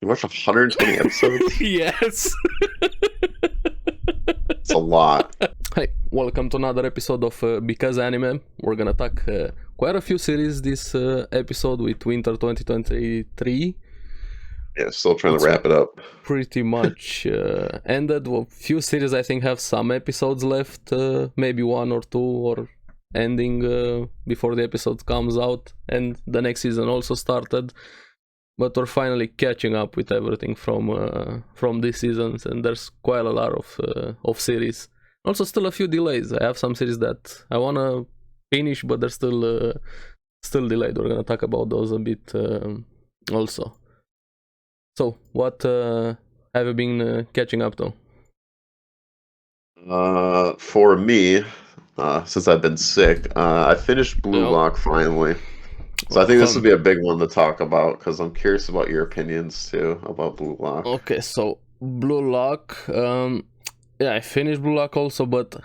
You watched 120 episodes? Yes. It's a lot. Hey, welcome to another episode of Because Anime. We're gonna talk quite a few series this episode with Winter 2023. Yeah, still trying It's to wrap it up. pretty much ended. Well, few series I think have some episodes left, maybe one or two, or ending before the episode comes out, and the next season also started. But we're finally catching up with everything from this season, and there's quite a lot of series. Also, still a few delays. I have some series that I wanna finish, but they're still delayed. We're gonna talk about those a bit also. So, what have you been catching up to? For me, since I've been sick, I finished Blue Oh, Lock finally. So I think this fun. would be a big one to talk about because I'm curious about your opinions too about Blue Lock. Okay, so Blue Lock. Yeah, I finished Blue Lock also, but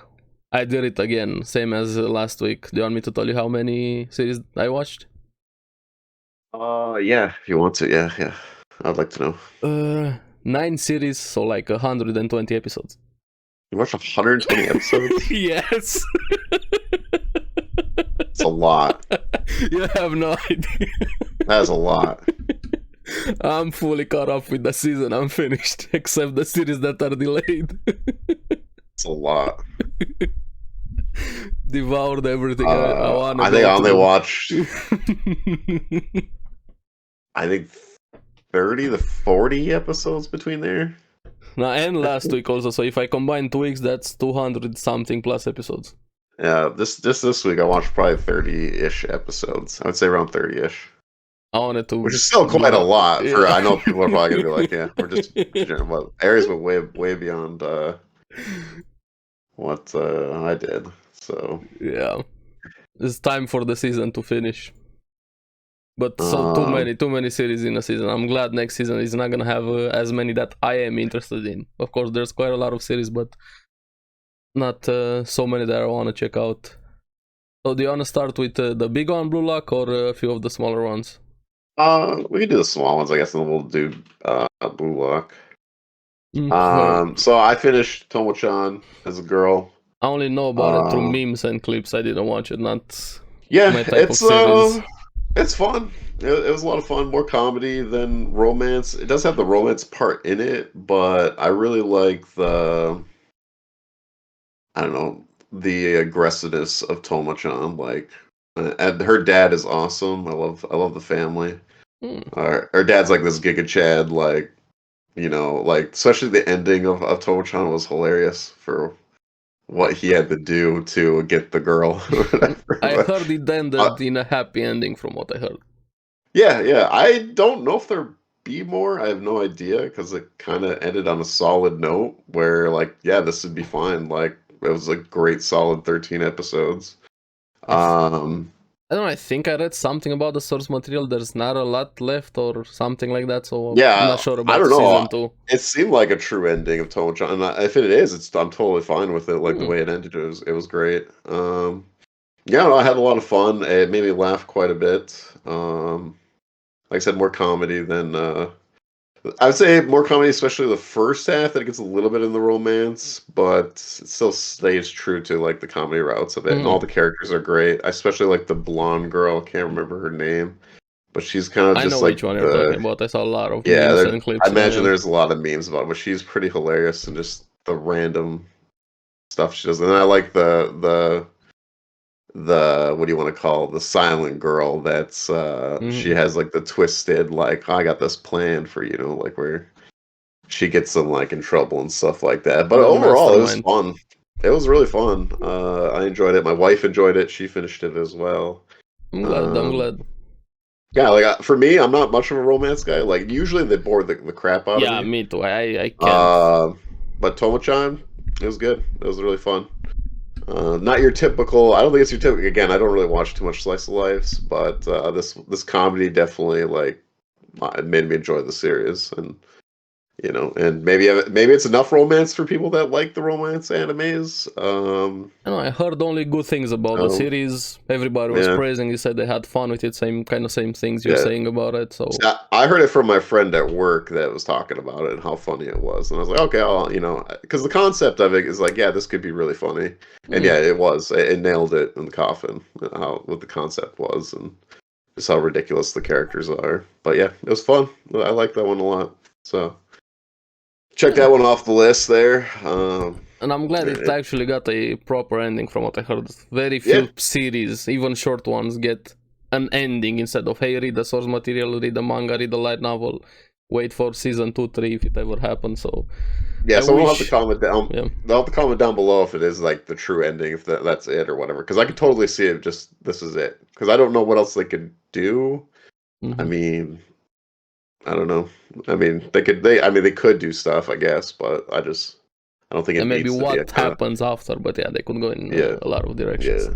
I did it again, same as last week. Do you want me to tell you how many series I watched? Yeah, if you want to, yeah. I'd like to know. 9 series, so like 120 episodes. You watched 120 episodes? Yes. It's a lot. You have no idea. That is a lot. I'm fully caught up with the season. I'm finished, except the series that are delayed. It's a lot. Devoured everything I want to I think I only through. watched, I think 30 to 40 episodes between there. No, and last week also. So if I combine 2 weeks, that's 200 something plus episodes. Yeah, this week I watched probably 30-ish episodes. I would say around 30-ish. I wanted to, Which is still quite a lot for, Yeah. I know people are probably gonna be like, yeah, we're just well, Aries went way beyond what I did. So Yeah, it's time for the season to finish. But so too many series in a season. I'm glad next season is not gonna have as many that I am interested in. Of course, there's quite a lot of series, but not so many that I want to check out. So do you want to start with the big one, Blue Lock, or a few of the smaller ones? we can do the small ones, I guess, and then we'll do Blue Lock. Okay. So I finished Tomo-chan As A Girl. I only know about it through memes and clips. I didn't watch it. Not Yeah, my type of series. it's fun. It was a lot of fun, more comedy than romance. It does have the romance part in it, but I really like I don't know, the aggressiveness of Tomo-chan. Like, and her dad is awesome. I love the family. Hmm. Her dad's like this Giga Chad, like, like especially the ending of Tomo-chan was hilarious for what he had to do to get the girl. I heard it Uh, ended in a happy ending, from what I heard. yeah. I don't know if there be more. I have no idea because it kind of ended on a solid note where, like, yeah, this would be fine. Like, it was a great solid 13 episodes. I don't know, I think I read something about the source material. There's not a lot left or something like that, so I'm Yeah, not sure I about don't know. season 2. It seemed like a true ending of Tomo-chan, and if it is, I'm totally fine with it. Like the Hmm. way it ended, it was great. Yeah, no, I had a lot of fun. It made me laugh quite a bit. Like I said, more comedy than I would say more comedy, especially the first half. That it gets a little bit in the romance, but it still stays true to like the comedy routes of it. And all the characters are great. I especially like the blonde girl. I can't remember her name, but she's kind of I just know which like one you're talking about. I saw a lot of yeah. memes and I clips on imagine him. there's a lot of memes about it, but she's pretty hilarious and just the random stuff she does. And I like the what do you want to call it? The silent girl that's she Mhm. has like the twisted like I got this plan for like where she gets them like in trouble and stuff like that. But The overall, it was mastermind. fun. It was really fun. I enjoyed it. My wife enjoyed it. She finished it as well. I'm glad, I'm Um, glad. yeah, like for me, I'm not much of a romance guy. Like usually they bore the crap out of Yeah, me. me too. I can't. Uh, but Tomo-chan, it was good. It was really fun. Not your typical. I don't think it's your typical. Again, I don't really watch too much slice of lives, but this comedy definitely like it made me enjoy the series, and you know, and maybe it's enough romance for people that like the romance animes. I know, I heard only good things about the So, series. Everybody was yeah, praising. He said they had fun with it. Same things you're yeah. saying about it. So I heard it from my friend at work that was talking about it and how funny it was, and I was like, okay, I'll, you know, because the concept of it is like, yeah, this could be really funny, and yeah, it was. It nailed it in the coffin, how what the concept was, and just how ridiculous the characters are. But yeah, it was fun. I like that one a lot. So check that one off the list there. And I'm glad it It, actually got a proper ending from what I heard. Very yeah, few series, even short ones, get an ending instead of, hey, read the source material, read the manga, read the light novel, wait for season 2, 3 if it ever happens. So yeah. I Someone will have to wish, comment down. yeah. They'll have to comment down below if it is like the true ending, if that's it or whatever. Because I could totally see it. Just this is it. Because I don't know what else they could do. I mean, I don't know. I mean, they could do stuff, I guess, but I don't think it And maybe needs to be a what kind of, happens after, but yeah, they could go in yeah, a lot of directions. yeah.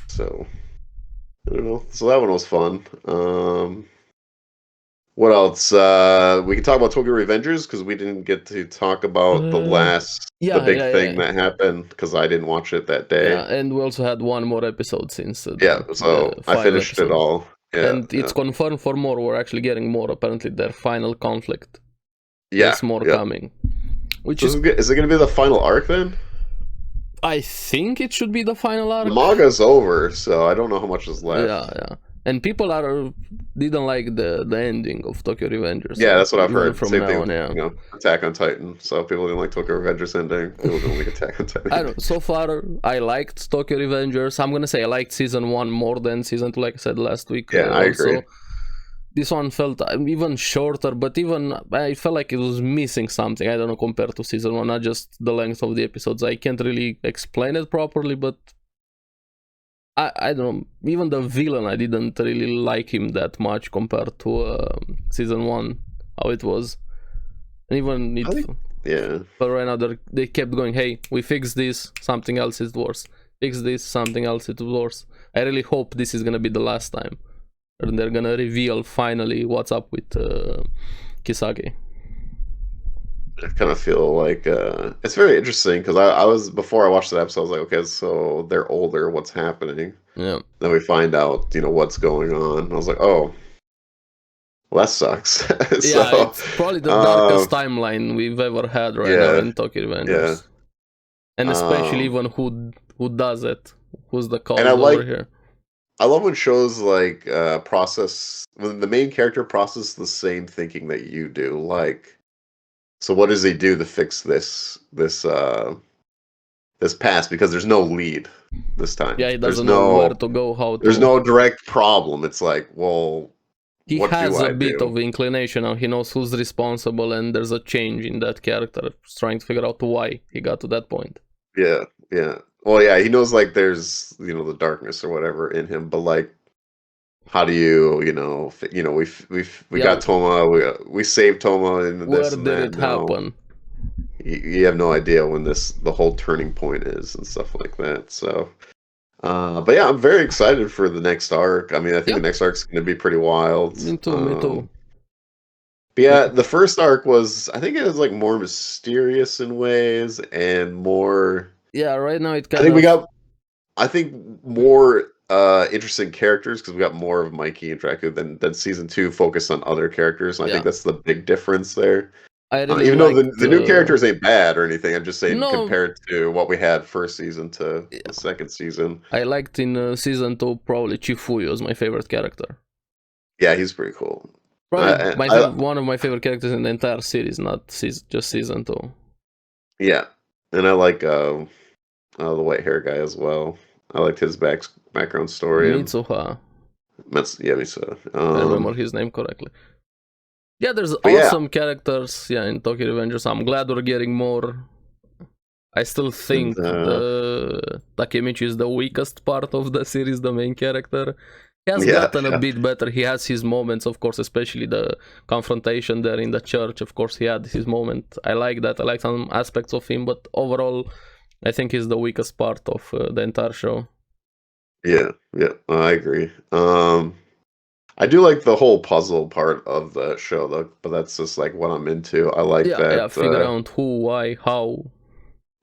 So I don't know. So that one was fun. What else? We can talk about Tokyo Revengers because we didn't get to talk about the big thing Yeah. that happened because I didn't watch it that Yeah, day. and we also had one more episode since Yeah, the so I final finished it episode. all. Yeah, And yeah, it's confirmed for more. We're actually getting more. Apparently, their final conflict. yeah, There's more yeah. coming. Which So is, is it going to be the final arc then? I think it should be the final The arc. manga's over, so I don't know how much is left. Yeah. And people didn't like the ending of Tokyo Revengers. Yeah, So that's what I've even heard. from Same thing now with, on, yeah. Attack on Titan. So people didn't like Tokyo Revengers ending. People didn't like Attack on Titan. I don't. So far, I liked Tokyo Revengers. I'm gonna say I liked season 1 more than season 2, like I said last week. Yeah, I agree. This one felt even shorter, but even I felt like it was missing something. I don't know, compared to season 1, not just the length of the episodes. I can't really explain it properly, but I don't know. Even the villain, I didn't really like him that much compared to season 1, how it was. And even it, yeah. but right now they kept going, hey, we fixed this, something else is worse. Fix this, something else is worse. I really hope this is gonna be the last time. And they're gonna reveal finally what's up with Kisagi. I kind of feel like it's very interesting because I was, before I watched that episode, I was like, okay, so they're older. What's happening? Yeah. Then we find out, what's going on. I was like, oh, well, that sucks. Yeah, it's probably the darkest timeline we've ever had right now in Tokyo Revengers. And especially even who does it, who's the cause over here. I love when shows like when the main character processes the same thinking that you do. Like, so what does he do to fix this past? Because there's no lead this time. Yeah, he doesn't know where to go, There's no direct problem. It's like, well, he what has do a I bit do? of inclination and he knows who's responsible, and there's a change in that character, trying to figure out why he got to that point. Yeah. Well, yeah, he knows like there's the darkness or whatever in him, but like, how do you we got Toma, we saved Toma in this Where and did that. it happen? You have no idea when the whole turning point is and stuff like that. So, but yeah, I'm very excited for the next arc. I mean, I think the next arc's going to be pretty wild. Me too. But yeah, the first arc I think it was like more mysterious in ways and more. Yeah, right now it I think more interesting characters because we got more of Mikey and Draku than season 2 focused on other characters. And I think that's the big difference there. I really even though the new characters ain't bad or anything, I'm just saying compared to what we had first season to the second season. I liked in season 2 probably Chifuyo is my favorite character. Yeah, he's pretty cool. Probably one of my favorite characters in the entire series, not just season 2. Yeah, and I like the white hair guy as well. I liked his background story. Mitsuha. Mitsuha. I remember his name correctly. Yeah, there's awesome characters in Tokyo Revengers. I'm glad we're getting more. I still think the Takemichi is the weakest part of the series, the main character. He has gotten a bit better. He has his moments, of course, especially the confrontation there in the church. Of course, he had his moment. I like that. I like some aspects of him, but overall, I think he's the weakest part of the entire show. Yeah, I agree. I do like the whole puzzle part of the show, though, but that's just like what I'm into. I like Yeah, that. figure out who, why, how.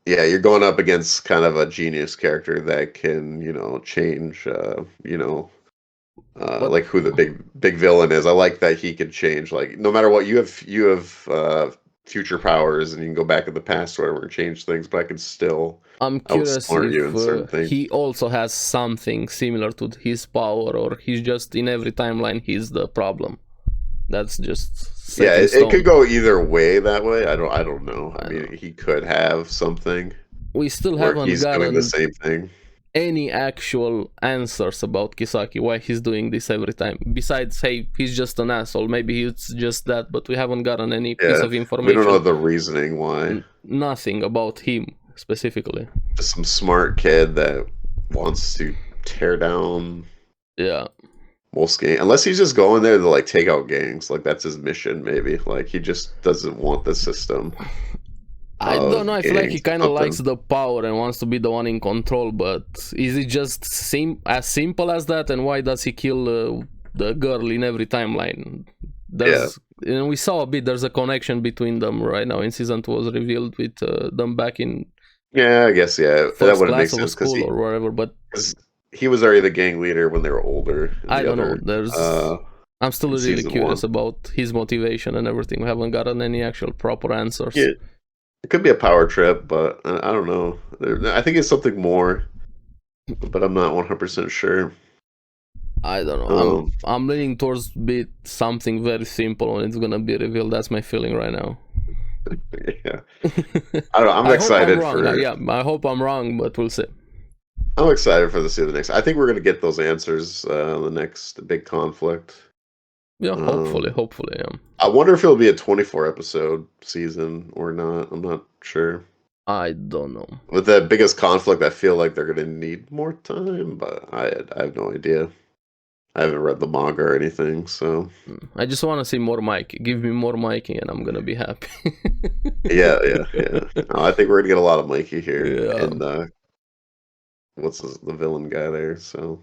Yeah, you're going up against kind of a genius character that can, change, But like who the big villain is. I like that he can change. Like no matter what, you have future powers, and you can go back in the past or whatever and change things. But I can still I'm curious outsmart you if in certain things. he also has something similar to his power, or he's just in every timeline he's the problem. That's just set in It stone. could go either way. That way, I don't know. I mean, he could have something We still where haven't he's doing the gotten same thing. any actual answers about Kisaki, why he's doing this every time. Besides, hey, he's just an asshole. Maybe he's just that, but we haven't gotten any piece of information. We don't know the reasoning why. Nothing about him specifically. Just some smart kid that wants to tear down. Yeah. Most gang, unless he's just going there to like take out gangs, like that's his mission. Maybe like he just doesn't want the system. I don't know. I feel like he kind of likes the power and wants to be the one in control. But is it just as simple as that? And why does he kill the girl in every timeline? We saw a bit. There's a connection between them right now. In season 2 was revealed with them back in. Yeah, I guess that wouldn't make sense because or whatever. But he was already the gang leader when they were older. I don't know. I'm still really curious about his motivation and everything. We haven't gotten any actual proper answers. Yeah. It could be a power trip, but I don't know. I think it's something more, but I'm not 100% sure. I don't know. I'm leaning towards something very simple, and it's gonna be revealed. That's my feeling right now. Yeah. I don't know. I'm excited for. Yeah, I hope I'm wrong, but we'll see. I'm excited for the next. I think we're gonna get those answers the next big conflict. Yeah, hopefully, yeah. I wonder if it'll be a 24 episode season or not. I'm not sure. I don't know. With the biggest conflict, I feel like they're gonna need more time, but I have no idea. I haven't read the manga or anything, so I just want to see more Mikey. Give me more Mikey, and I'm gonna be happy. yeah. No, I think we're gonna get a lot of Mikey here, and what's the villain guy there? So,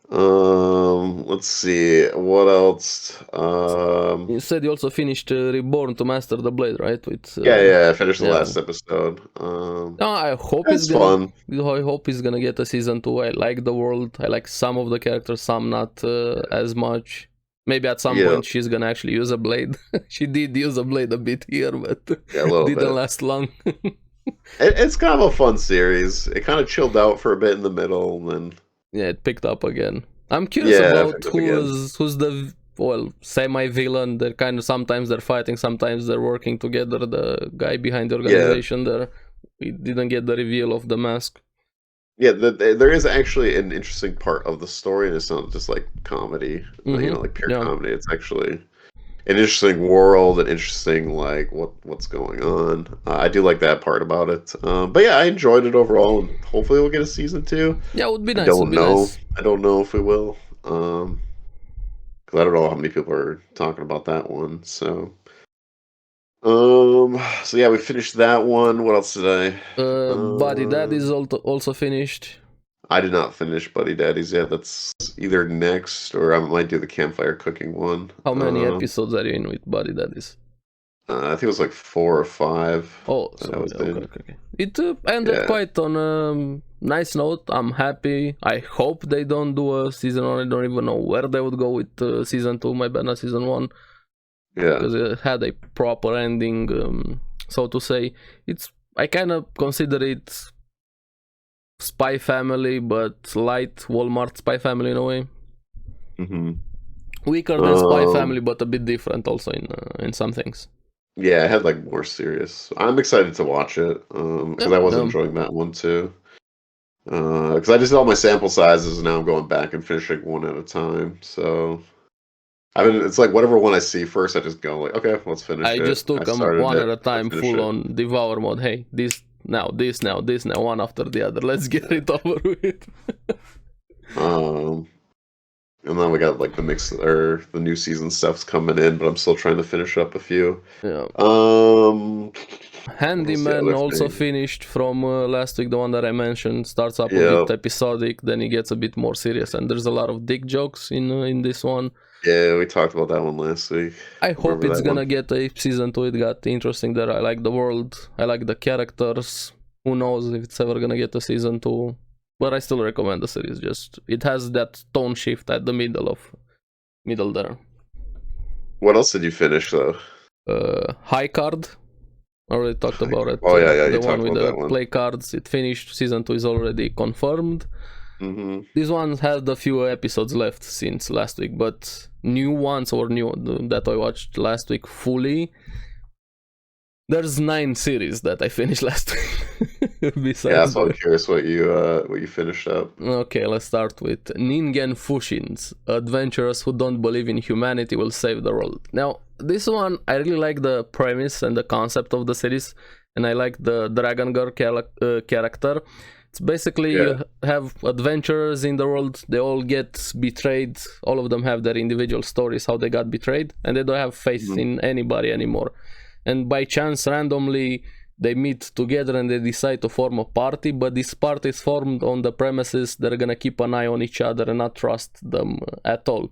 let's see what else. You said you also finished Reborn to Master the Blade, right? With I finished the last episode. I hope it's fun. I hope he's gonna get a season 2. I like the world. I like some of the characters, some not as much. Maybe at some point she's gonna actually use a blade. She did use a blade a bit here, but didn't last long. It's kind of a fun series. It kind of chilled out for a bit in the middle, and then it picked up again. I'm curious about who's the semi-villain. They're kind of sometimes they're fighting, sometimes they're working together. The guy behind the organization there. We didn't get the reveal of the mask. Yeah, there is actually an interesting part of the story, and it's not just like comedy, like pure comedy. It's actually an interesting world, an interesting like what's going on. I do like that part about it. But yeah, I enjoyed it overall, and hopefully we'll get a season 2. Yeah, it would be nice. I don't know if we will, because I don't know how many people are talking about that one. So yeah, we finished that one. What else did I? Buddy Daddies also finished. I did not finish Buddy Daddies yet. That's either next or I might do the campfire cooking one. How many episodes are you in with Buddy Daddies? I think it was like 4 or 5. Oh, okay. It ended quite on a nice note. I'm happy. I hope they don't do a season 1. I don't even know where they would go with season 2. My bad, not season 1. Yeah, because it had a proper ending, so to say. I kind of consider it Spy Family, but light Walmart Spy Family in a way. Weaker than Spy Family, but a bit different also in some things. Yeah, it had like more serious. I'm excited to watch it because I was enjoying that one too. Because I just did all my sample sizes, and now I'm going back and finishing one at a time. So it's like whatever one I see first, I just go like, okay, let's finish it. I just took them one at a time, full on devour mode. Hey, this now, one after the other. Let's get it over with. And then we got like the new season stuff's coming in, but I'm still trying to finish up a few. Yeah. Handyman other also thing? finished from last week, the one that I mentioned. Starts up a Yep. bit episodic, then it gets a bit more serious, and there's a lot of dick jokes in this one. Yeah, we talked about that one last week. I hope Remember it's that gonna one? get a season 2. It got interesting there. I like the world, I like the characters. Who knows if it's ever gonna get a season 2, but I still recommend the series. Just it has that tone shift at the middle there. What else did you finish though? High Card, already talked about it. Oh yeah, you The one talked with about the that one. play cards, it finished. Season 2 is already confirmed. Mm-hmm. This one had a few episodes left since last week, but new ones or new that I watched last week fully. There's 9 series that I finished last week. Yeah, so I'm curious what you finished up. Okay, let's start with Ningen Fushin's adventurers who don't believe in humanity will save the world. Now, this one, I really like the premise and the concept of the series, and I like the Dragon Girl character. It's basically you have adventurers in the world, they all get betrayed, all of them have their individual stories, how they got betrayed, and they don't have faith in anybody anymore. And by chance, randomly, they meet together and they decide to form a party, but this party is formed on the premises they're gonna keep an eye on each other and not trust them at all.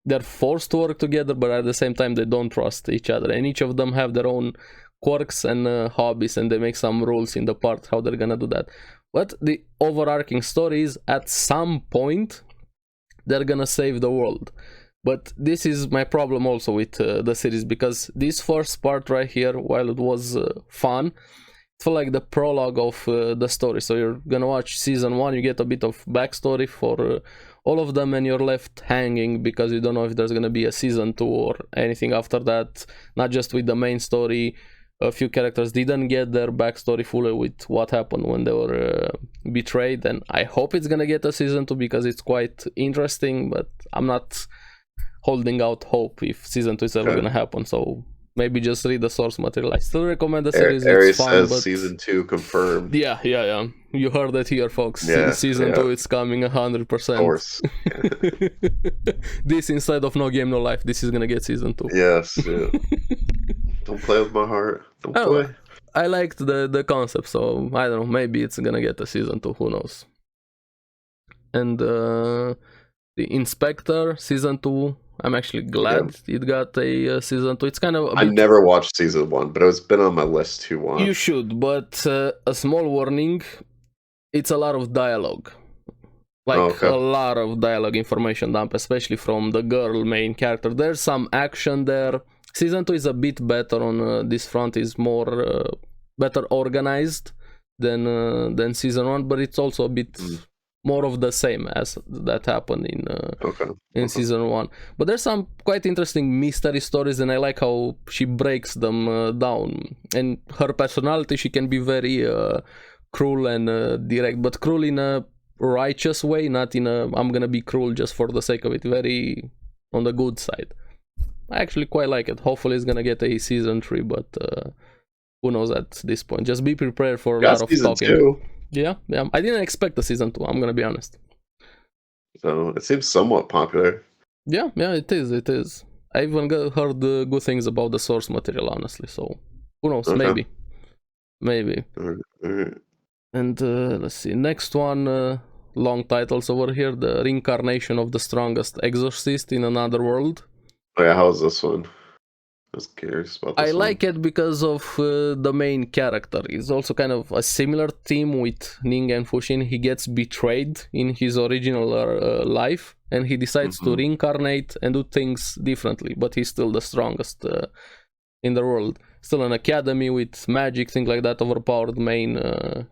They're forced to work together, but at the same time they don't trust each other, and each of them have their own quirks and hobbies, and they make some rules in the part how they're gonna do that. But the overarching story is at some point they're gonna save the world. But this is my problem also with the series, because this first part right here, while it was fun, it felt like the prologue of the story. So you're gonna watch season 1, you get a bit of backstory for all of them, and you're left hanging because you don't know if there's gonna be a season 2 or anything after that. Not just with the main story, a few characters didn't get their backstory fully with what happened when they were betrayed, and I hope it's gonna get a season 2 because it's quite interesting, but I'm not holding out hope if season 2 is ever gonna happen. So maybe just read the source material. I still recommend the series. It's fun, says but season 2 confirmed. Yeah. You heard it here, folks. Yeah, season 2 is coming 100%. Of course. This inside of No Game No Life. This is gonna get season 2. Yes. Yeah. Don't play with my heart. Don't play. I liked the concept, so I don't know. Maybe it's gonna get a season 2. Who knows? And the Inspector season 2. I'm actually glad it got a season 2. It's kind of I never watched season 1, but it's been on my list to watch. You should, but a small warning, it's a lot of dialogue. Like a lot of dialogue information dump, especially from the girl main character. There's some action there. Season 2 is a bit better on this front, is more better organized than season 1, but it's also a bit more of the same as that happened in season 1. But there's some quite interesting mystery stories, and I like how she breaks them down. And her personality, she can be very cruel and direct, but cruel in a righteous way, not in a I'm gonna be cruel just for the sake of it. Very on the good side. I actually quite like it. Hopefully it's gonna get a season 3, but who knows at this point. Just be prepared for a lot of talking. 2. Yeah. I didn't expect a season 2, I'm gonna be honest. So it seems somewhat popular. Yeah, it is. I even heard good things about the source material, honestly, so who knows, maybe. All right. And let's see, next one, long titles over here, the reincarnation of the strongest exorcist in another world. Oh yeah, how's this one? I was curious about this I like it because of the main character. It's also kind of a similar theme with Ningen Fushin. He gets betrayed in his original life, and he decides to reincarnate and do things differently, but he's still the strongest in the world. Still an academy with magic, things like that, overpowered main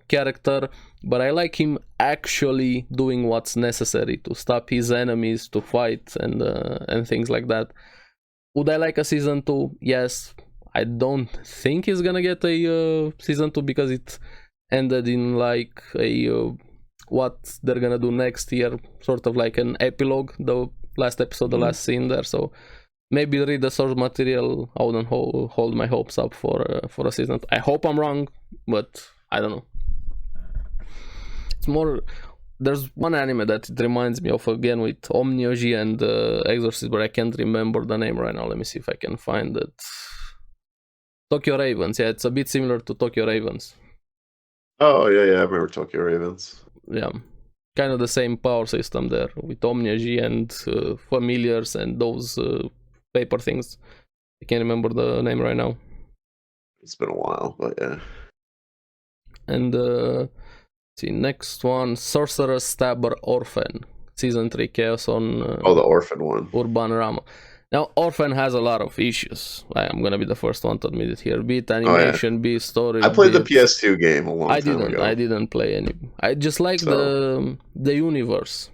character, but I like him actually doing what's necessary to stop his enemies, to fight and things like that. Would I like a season 2? Yes. I don't think he's gonna get a season 2 because it ended in like a what they're gonna do next year, sort of like an epilogue, the last episode, the last scene there. So maybe read the source material. I wouldn't hold my hopes up for a season 2. I hope I'm wrong, but I don't know. It's more. There's one anime that it reminds me of, again, with Omnioji and Exorcist, but I can't remember the name right now. Let me see if I can find it. Tokyo Ravens. Yeah, it's a bit similar to Tokyo Ravens. Oh yeah, I remember Tokyo Ravens. Yeah, kind of the same power system there with Omniagy and familiars and those paper things. I can't remember the name right now. It's been a while, but yeah. And see, next one, Sorccerous Stabber Orphen, Season 3 Chaos on the Orphan one. Urbanrama. Now, Orphan has a lot of issues. I'm gonna be the first one to admit it here. Be it animation, be it story. I played the PS2 game a long time ago. I didn't play any. I just like the universe.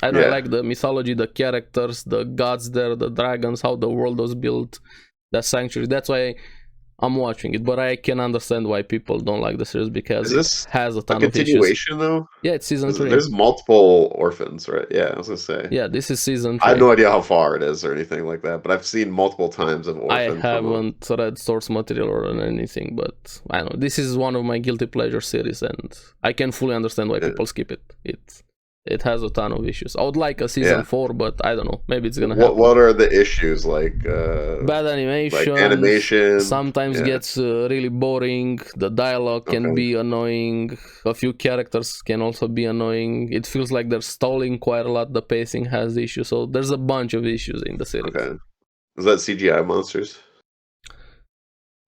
I like the mythology, the characters, the gods there, the dragons, how the world was built, the sanctuary. That's why I'm watching it, but I can understand why people don't like the series because it has a ton of issues. Continuation though? Yeah, it's season 3. There's multiple orphans, right? Yeah, I was gonna say. Yeah, this is season 3. I have no idea how far it is or anything like that, but I've seen multiple times of orphans. I haven't read source material or anything, but I don't know. This is one of my guilty pleasure series, and I can fully understand why people skip it. It has a ton of issues. I would like a season 4, but I don't know. Maybe it's gonna happen. What are the issues? Like bad animation. Like animation. Sometimes gets really boring. The dialogue can be annoying. A few characters can also be annoying. It feels like they're stalling quite a lot. The pacing has issues. So there's a bunch of issues in the series. Okay. Is that CGI monsters?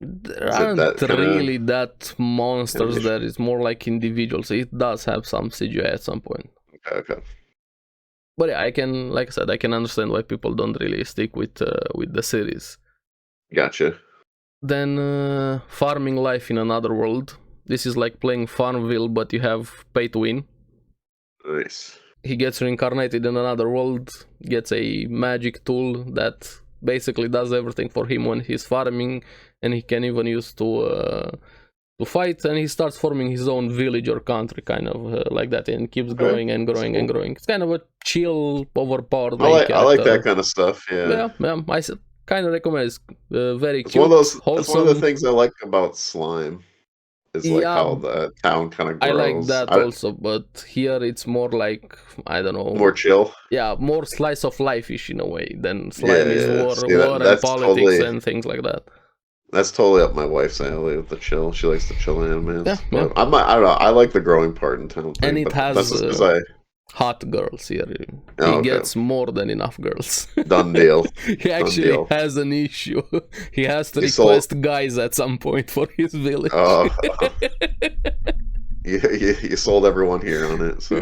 There aren't really that monsters. There is more like individuals. It does have some CGI at some point. Okay. But yeah, like I said, I can understand why people don't really stick with the series. Gotcha. Then farming life in another world. This is like playing Farmville, but you have pay to win. Nice. He gets reincarnated in another world, gets a magic tool that basically does everything for him when he's farming, and he can even use to fight, and he starts forming his own village or country, kind of like that, and keeps growing and growing and growing. It's kind of a chill, overpowered character. I like that kind of stuff. Yeah. I kind of recommend. It's very cute. It's one of the things I like about Slime. Is like how the town kind of grows. I like that also, but here it's more like, I don't know, more chill. Yeah, more slice of life-ish in a way than Slime is war and politics and things like that. That's totally up my wife's alley with the chill. She likes the chill animes. Yeah. I don't know. I like the growing part in town. And it has hot girls here. He gets more than enough girls. Done deal. He actually has an issue. He has to request guys at some point for his village. You sold everyone here on it. So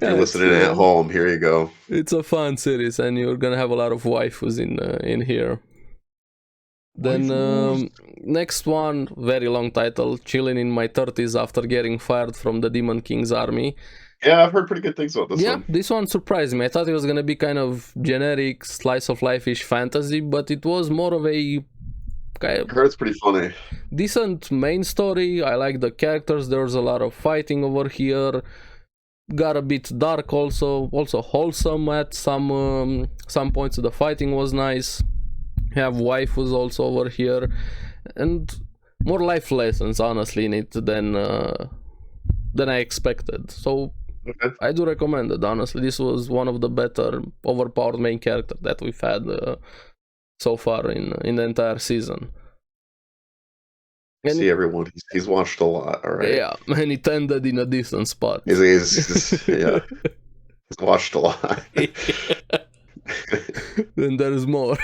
you're listening at home. Here you go. It's a fun series, and you're gonna have a lot of waifus in here. Then next one, very long title, Chilling in My 30s After Getting Fired from the Demon King's Army. Yeah, I've heard pretty good things about this one. Yeah, this one surprised me. I thought it was going to be kind of generic, slice of life-ish fantasy, but it was more of a... I heard it's pretty funny. Decent main story. I like the characters. There's a lot of fighting over here. Got a bit dark also wholesome at some points. The fighting was nice. Have waifus also over here, and more life lessons honestly in it than I expected. So I do recommend it. Honestly, this was one of the better overpowered main characters that we've had so far in the entire season. And see everyone. He's watched a lot. All right. Yeah, and it ended in a decent spot. He's watched a lot. Then there's more.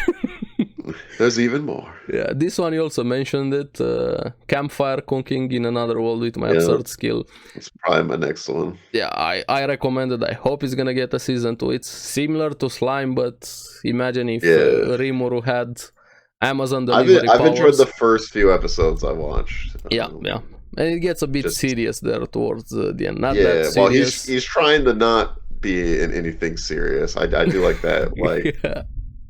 There's even more. Yeah, this one you also mentioned it. Campfire cooking in another world with my absurd skill. It's probably my next one. Yeah, I recommend it. I hope it's gonna get a season 2. It's similar to Slime, but imagine if Rimuru had Amazon delivery powers. I've enjoyed the first few episodes I watched. Yeah. And it gets a bit serious there towards the end. Not that serious. Well, he's trying to not be in anything serious. I do like that. Like,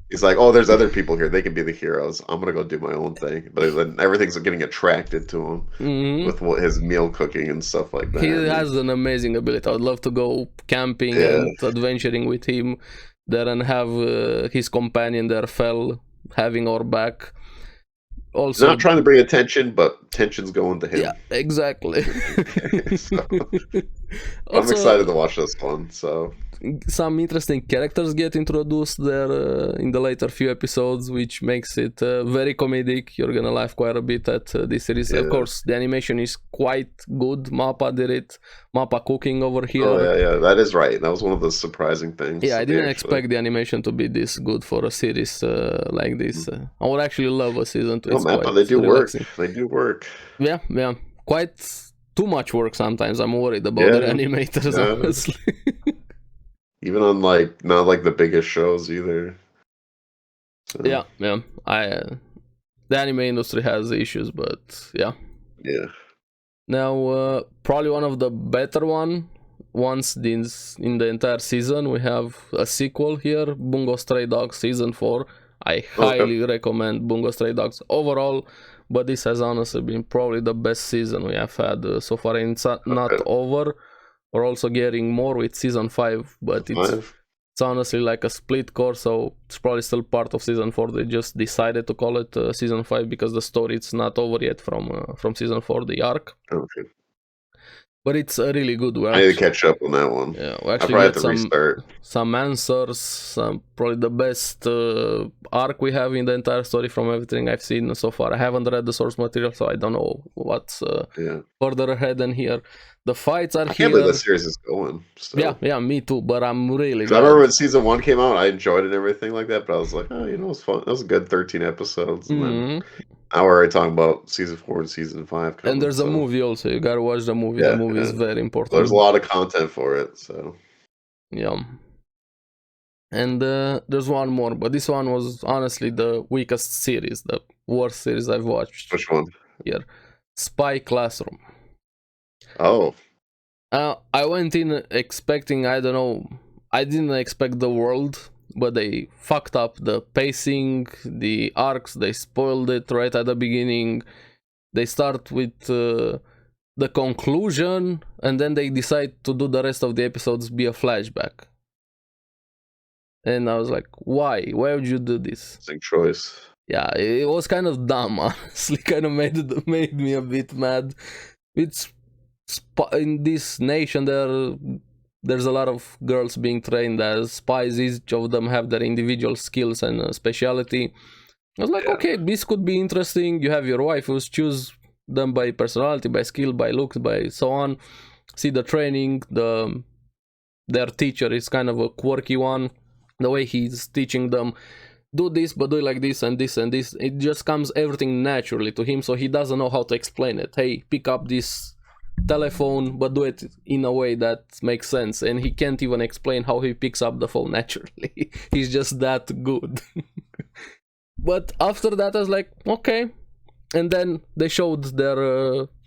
he's like, oh, there's other people here. They can be the heroes. I'm going to go do my own thing. But then everything's getting attracted to him with his meal cooking and stuff like that. He has an amazing ability. I would love to go camping and adventuring with him there and have his companion there, Fel, having our back. Also, not trying to bring attention, but tension's going to him. Yeah, exactly. I'm excited to watch this one. So some interesting characters get introduced there in the later few episodes, which makes it very comedic. You're gonna laugh quite a bit at this series. Of course, the animation is quite good. Mappa did it. Mappa cooking over here. Oh yeah, that is right. That was one of the surprising things. Yeah, I didn't expect the animation to be this good for a series like this. I would actually love a season 2. Oh, Mappa, they do relaxing. Work. They do work. Yeah, quite too much work sometimes. I'm worried about their animators, honestly. Even on not like the biggest shows either. So. Yeah. The anime industry has issues, but yeah. Now, probably one of the better ones in the entire season. We have a sequel here, Bungo Stray Dogs Season 4. I highly recommend Bungo Stray Dogs overall, but this has honestly been probably the best season we have had so far. And it's not over. We're also getting more with Season 5, but it's honestly like a split course, so it's probably still part of Season 4. They just decided to call it Season 5 because the story is not over yet from Season 4, the arc. Okay. But it's a really good one. I need to catch up on that one. Yeah, we actually get some answers, probably the best arc we have in the entire story from everything I've seen so far. I haven't read the source material, so I don't know what's further ahead than here. The fights are here. I can't believe the series is going. Still. Yeah, me too, but I'm really glad. I remember when Season 1 came out, I enjoyed it and everything like that, but I was like, it was fun. It was a good 13 episodes. And then now we're already talking about Season 4 and Season 5 coming, and there's a movie also. You gotta watch the movie. The movie is very important. There's a lot of content for it, so. Yeah. And there's one more, but this one was honestly the weakest series, the worst series I've watched. Which one? Here. Spy Classroom. Oh. I went in expecting, I don't know, I didn't expect the world, but they fucked up the pacing, the arcs, they spoiled it right at the beginning. They start with the conclusion, and then they decide to do the rest of the episodes be a flashback. And I was like, why? Why would you do this? Interesting choice. Yeah, it was kind of dumb, honestly. Kind of made me a bit mad. It's in this nation there's a lot of girls being trained as spies. Each of them have their individual skills and speciality. I was like, okay, this could be interesting. You have your waifus, choose them by personality, by skill, by looks, by so on. See the training. Their teacher is kind of a quirky one. The way he's teaching them, do this, but do it like this and this and this. It just comes everything naturally to him, so he doesn't know how to explain it. Hey, pick up this telephone, but do it in a way that makes sense. And he can't even explain how he picks up the phone naturally. He's just that good. But after that, I was like, okay. And then they showed their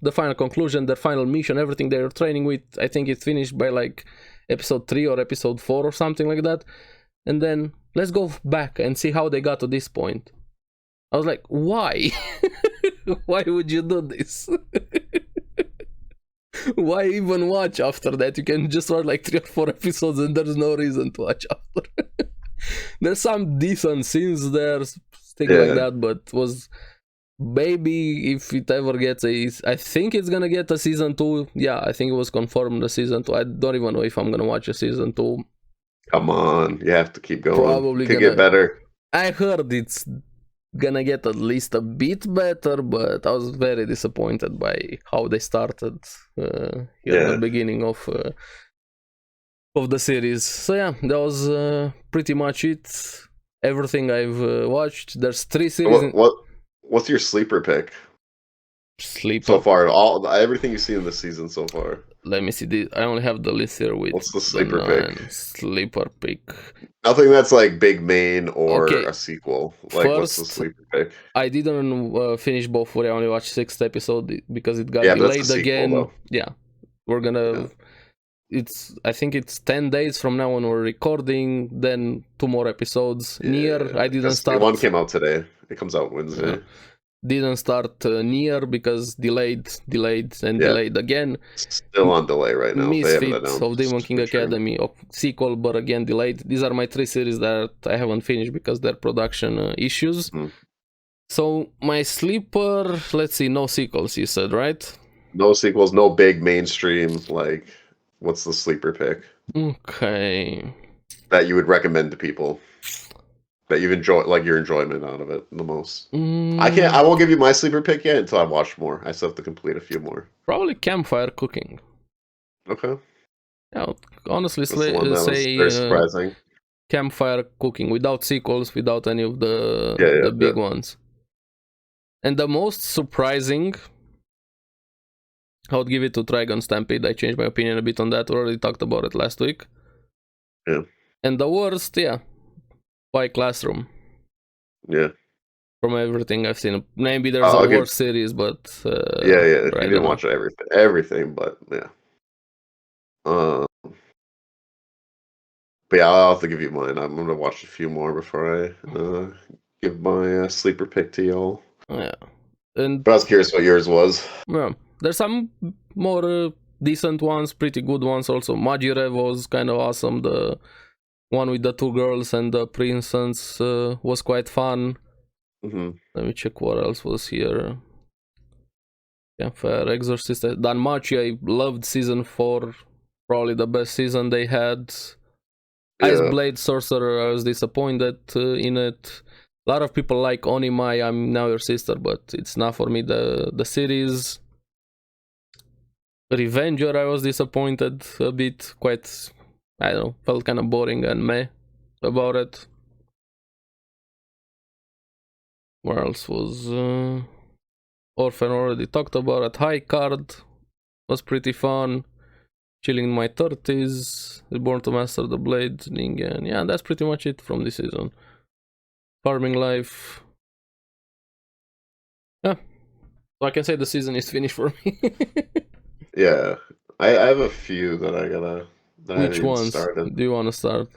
the final conclusion, their final mission, everything they were training with. I think it finished by like episode 3 or episode 4 or something like that. And then let's go back and see how they got to this point. I was like, why? Why would you do this? Why even watch after that? You can just watch like 3 or 4 episodes and there's no reason to watch after. There's some decent scenes there, things like that, but was maybe if it ever gets I think it's gonna get a season 2. Yeah, I think it was confirmed the season 2. I don't even know if I'm gonna watch a season 2. Come on, you have to keep going. Probably could get better. I heard it's gonna get at least a bit better, but I was very disappointed by how they started here at the beginning of the series. So yeah, that was pretty much it. Everything I've watched. There's 3 series. What's your sleeper pick? Sleeper so far, everything you see in the season so far. Let me see. I only have the list here with. What's the sleeper pick? Sleeper pick. Nothing that's like big main or a sequel. Like, what's the sleeper pick? I didn't finish both. I only watched 6th episode because it got delayed again. Sequel, yeah, we're gonna. I think it's 10 days from now when we're recording. Then 2 more episodes. Nier. I didn't start. One came out today. It comes out Wednesday. Didn't start Nier because delayed delayed again. Still on delay right now. Misfits of Demon King Academy of sequel, but again delayed. These are my 3 series that I haven't finished because they're production issues. So my sleeper, let's see, no sequels. You said, right? No sequels, no big mainstream like What's the sleeper pick Okay. that you would recommend to people that you've enjoyed, like your enjoyment out of it the most? I won't give you my sleeper pick yet until I've watched more. I still have to complete a few more. Probably Campfire cooking. Okay. Yeah, honestly, That's the one that was say very surprising. Campfire cooking without sequels, without any of Yeah, the big ones. And the most surprising, I would give it to Dragon Stampede. I changed my opinion a bit on that. We already talked about it last week. Yeah. And the worst, yeah, by Classroom. Yeah. From everything I've seen, maybe there's a worse series, but yeah. You didn't watch everything, but yeah. But yeah, I'll have to give you mine. I'm gonna watch a few more before I give my sleeper pick to y'all. Yeah, and but I was curious what yours was. Yeah, there's some more decent ones, pretty good ones also. Majirev was kind of awesome. The one with the two girls and the princess was quite fun. Mm-hmm. Let me check what else was here. Campfire, Exorcist, Danmachi. I loved season 4, probably the best season they had. Ice Blade Sorcerer, I was disappointed in it. A lot of people like Onimai, I'm Now Your Sister, but it's not for me. The series. Revenger, I was disappointed a bit. Quite, I don't know, felt kind of boring and meh about it. Where else was Orphen? Already talked about it. High Card was pretty fun. Chilling in My 30s. Reborn to Master the Blade. Ningen. Yeah, that's pretty much it from this season. Farming Life. Yeah. So I can say the season is finished for me. Yeah. I have a few that I gotta... Which ones do you want to start?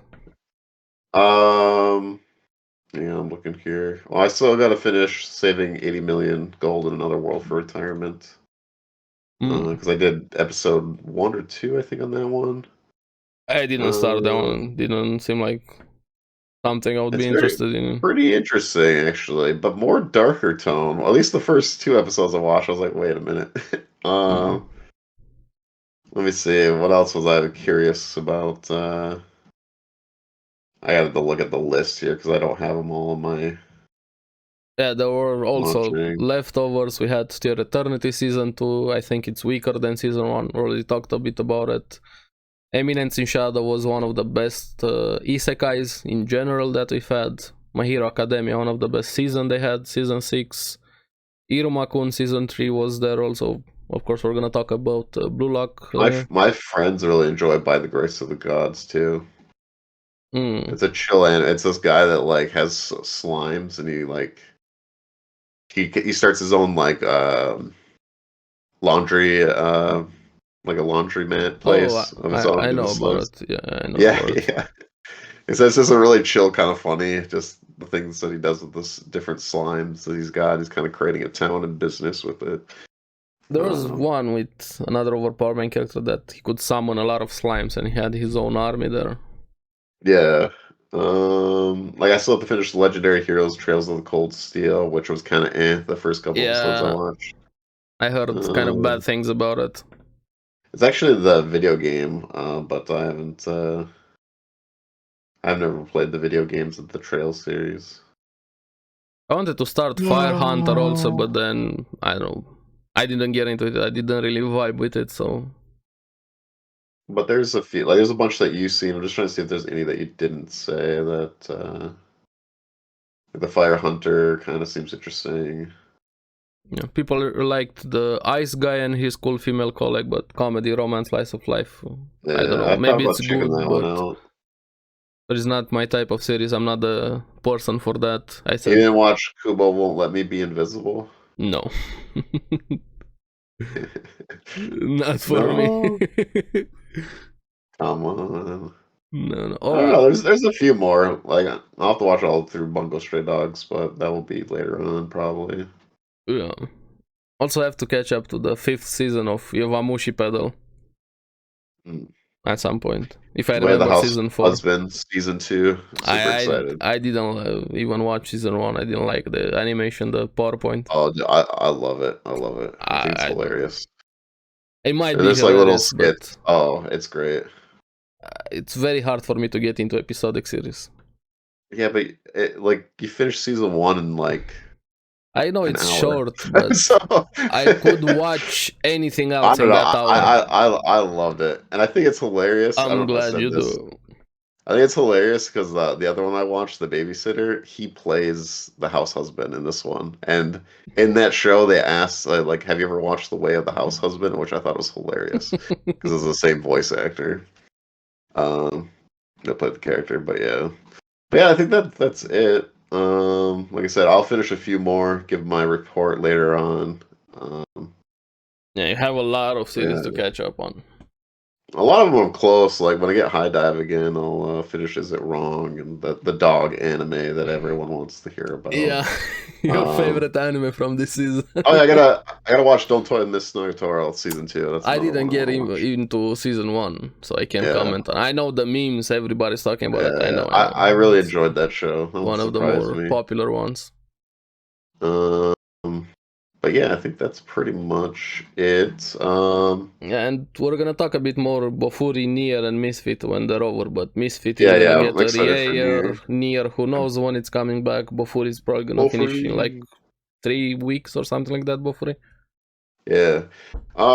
Yeah, I'm looking here. Well, I still gotta finish saving 80 million gold in another world for retirement. Because I did episode 1 or 2, I think, on that one. I didn't start that one. Didn't seem like something I would be interested in. Pretty interesting, actually, but more darker tone. Well, at least the first 2 episodes I watched, I was like, wait a minute. Let me see. What else was I curious about? I had to look at the list here because I don't have them all in my... Yeah, there were also leftovers. We had Steer Eternity season 2. I think it's weaker than season 1. Already talked a bit about it. Eminence in Shadow was one of the best isekais in general that we've had. My Hero Academia, one of the best season they had, season 6. Iruma-kun season 3 was there also. Of course, we're gonna talk about Blue Lock. My friends really enjoy By the Grace of the Gods too. It's a chill, and it's this guy that like has slimes, and he like he starts his own like laundry like a laundromat place of his own. I know about it. Yeah, I know. Yeah. It's just a really chill, kind of funny. Just the things that he does with this different slimes that he's got. He's kind of creating a town and business with it. There was one with another overpowered character that he could summon a lot of slimes, and he had his own army there. Yeah. Like I still have to finish the Legendary Heroes Trails of the Cold Steel, which was kind of the first couple episodes I watched. I heard kind of bad things about it. It's actually the video game, but I haven't. I've never played the video games of the Trail series. I wanted to start Fire Hunter also, but then I don't know. I didn't get into it. I didn't really vibe with it, so. But there's a few, like there's a bunch that you've seen. I'm just trying to see if there's any that you didn't say that. The Fire Hunter kind of seems interesting. Yeah, people liked the Ice Guy and his cool female colleague, but comedy, romance, slice of life. Yeah, I don't know. Maybe it's good, but it's not my type of series. I'm not the person for that. I said. You didn't watch Kubo Won't Let Me Be Invisible? No. Not for me. Come on. No. I don't know. There's a few more. Like I'll have to watch all through Bungo Stray Dogs, but that will be later on probably. Yeah. Also have to catch up to the 5th season of Yowamushi Pedal. At some point, if I remember season 4. Husband season 2. Super excited. I didn't even watch season 1. I didn't like the animation, the PowerPoint. Oh, I love it. I think it's hilarious. It might And be there's like little hilarious, skits. but Oh, it's great. it's very hard for me to get into episodic series. Yeah, but like you finish season 1 in like I know an it's hour. short, but So I could watch anything I else don't in know. that hour. I loved it, and I think it's hilarious. I don't I'm know if I glad said you this. do. I think it's hilarious because the other one I watched, The Babysitter, he plays the house husband in this one. And in that show, they asked, like, have you ever watched The Way of the House Husband? Which I thought was hilarious because it's the same voice actor that played the character. But yeah, I think that's it. Like I said, I'll finish a few more, give my report later on. Yeah, you have a lot of series Yeah. to catch up on. A lot of them I'm close. Like when I get High Dive again, I'll finish Is It Wrong and the dog anime that everyone wants to hear about. Yeah, your favorite anime from this season. Oh yeah, I gotta watch Don't Toy Miss Naruto season 2. That's I another didn't one get I wanna watch. into season 1, so I can't Yeah. comment on. I know the memes, everybody's talking about it. I know. I really enjoyed that show. That One of the surprised more me. popular ones. But yeah, I think that's pretty much it. Yeah, and we're gonna talk a bit more Bofuri, Nier, and Misfit when they're over. But Misfit is Yeah, gonna I'm get a excited for re-air. Nier, who knows when it's coming back. Bofuri is probably gonna finish in like 3 weeks or something like that. Bofuri. Yeah.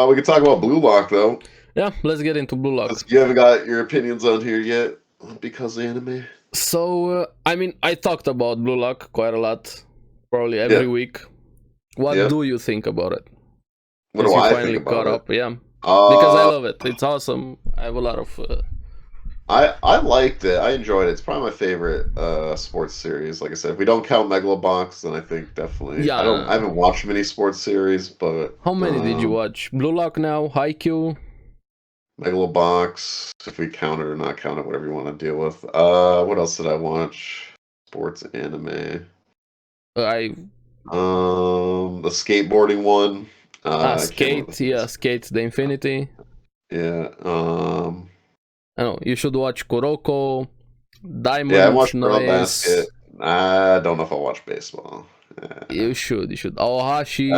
We can talk about Blue Lock though. Yeah, let's get into Blue Lock. You haven't got your opinions on here yet because of anime. So, I mean, I talked about Blue Lock quite a lot, probably every week. What do you think about it? What do I think about it? Up, yeah. Because I love it. It's awesome. I have a lot of... I liked it. I enjoyed it. It's probably my favorite sports series. Like I said, if we don't count Megalobox, then I think definitely. Yeah. I haven't watched many sports series, but how many did you watch? Blue Lock now, Haikyuu, Megalobox, if we count it or not count it, whatever you want to deal with. What else did I watch? Sports anime. The skateboarding one. Skate, yeah, Skate the Infinity. Yeah. I know, you should watch Kuroko, Diamond. Yeah, I watched Basket. I don't know if I'll watch baseball. You should. Aohashi.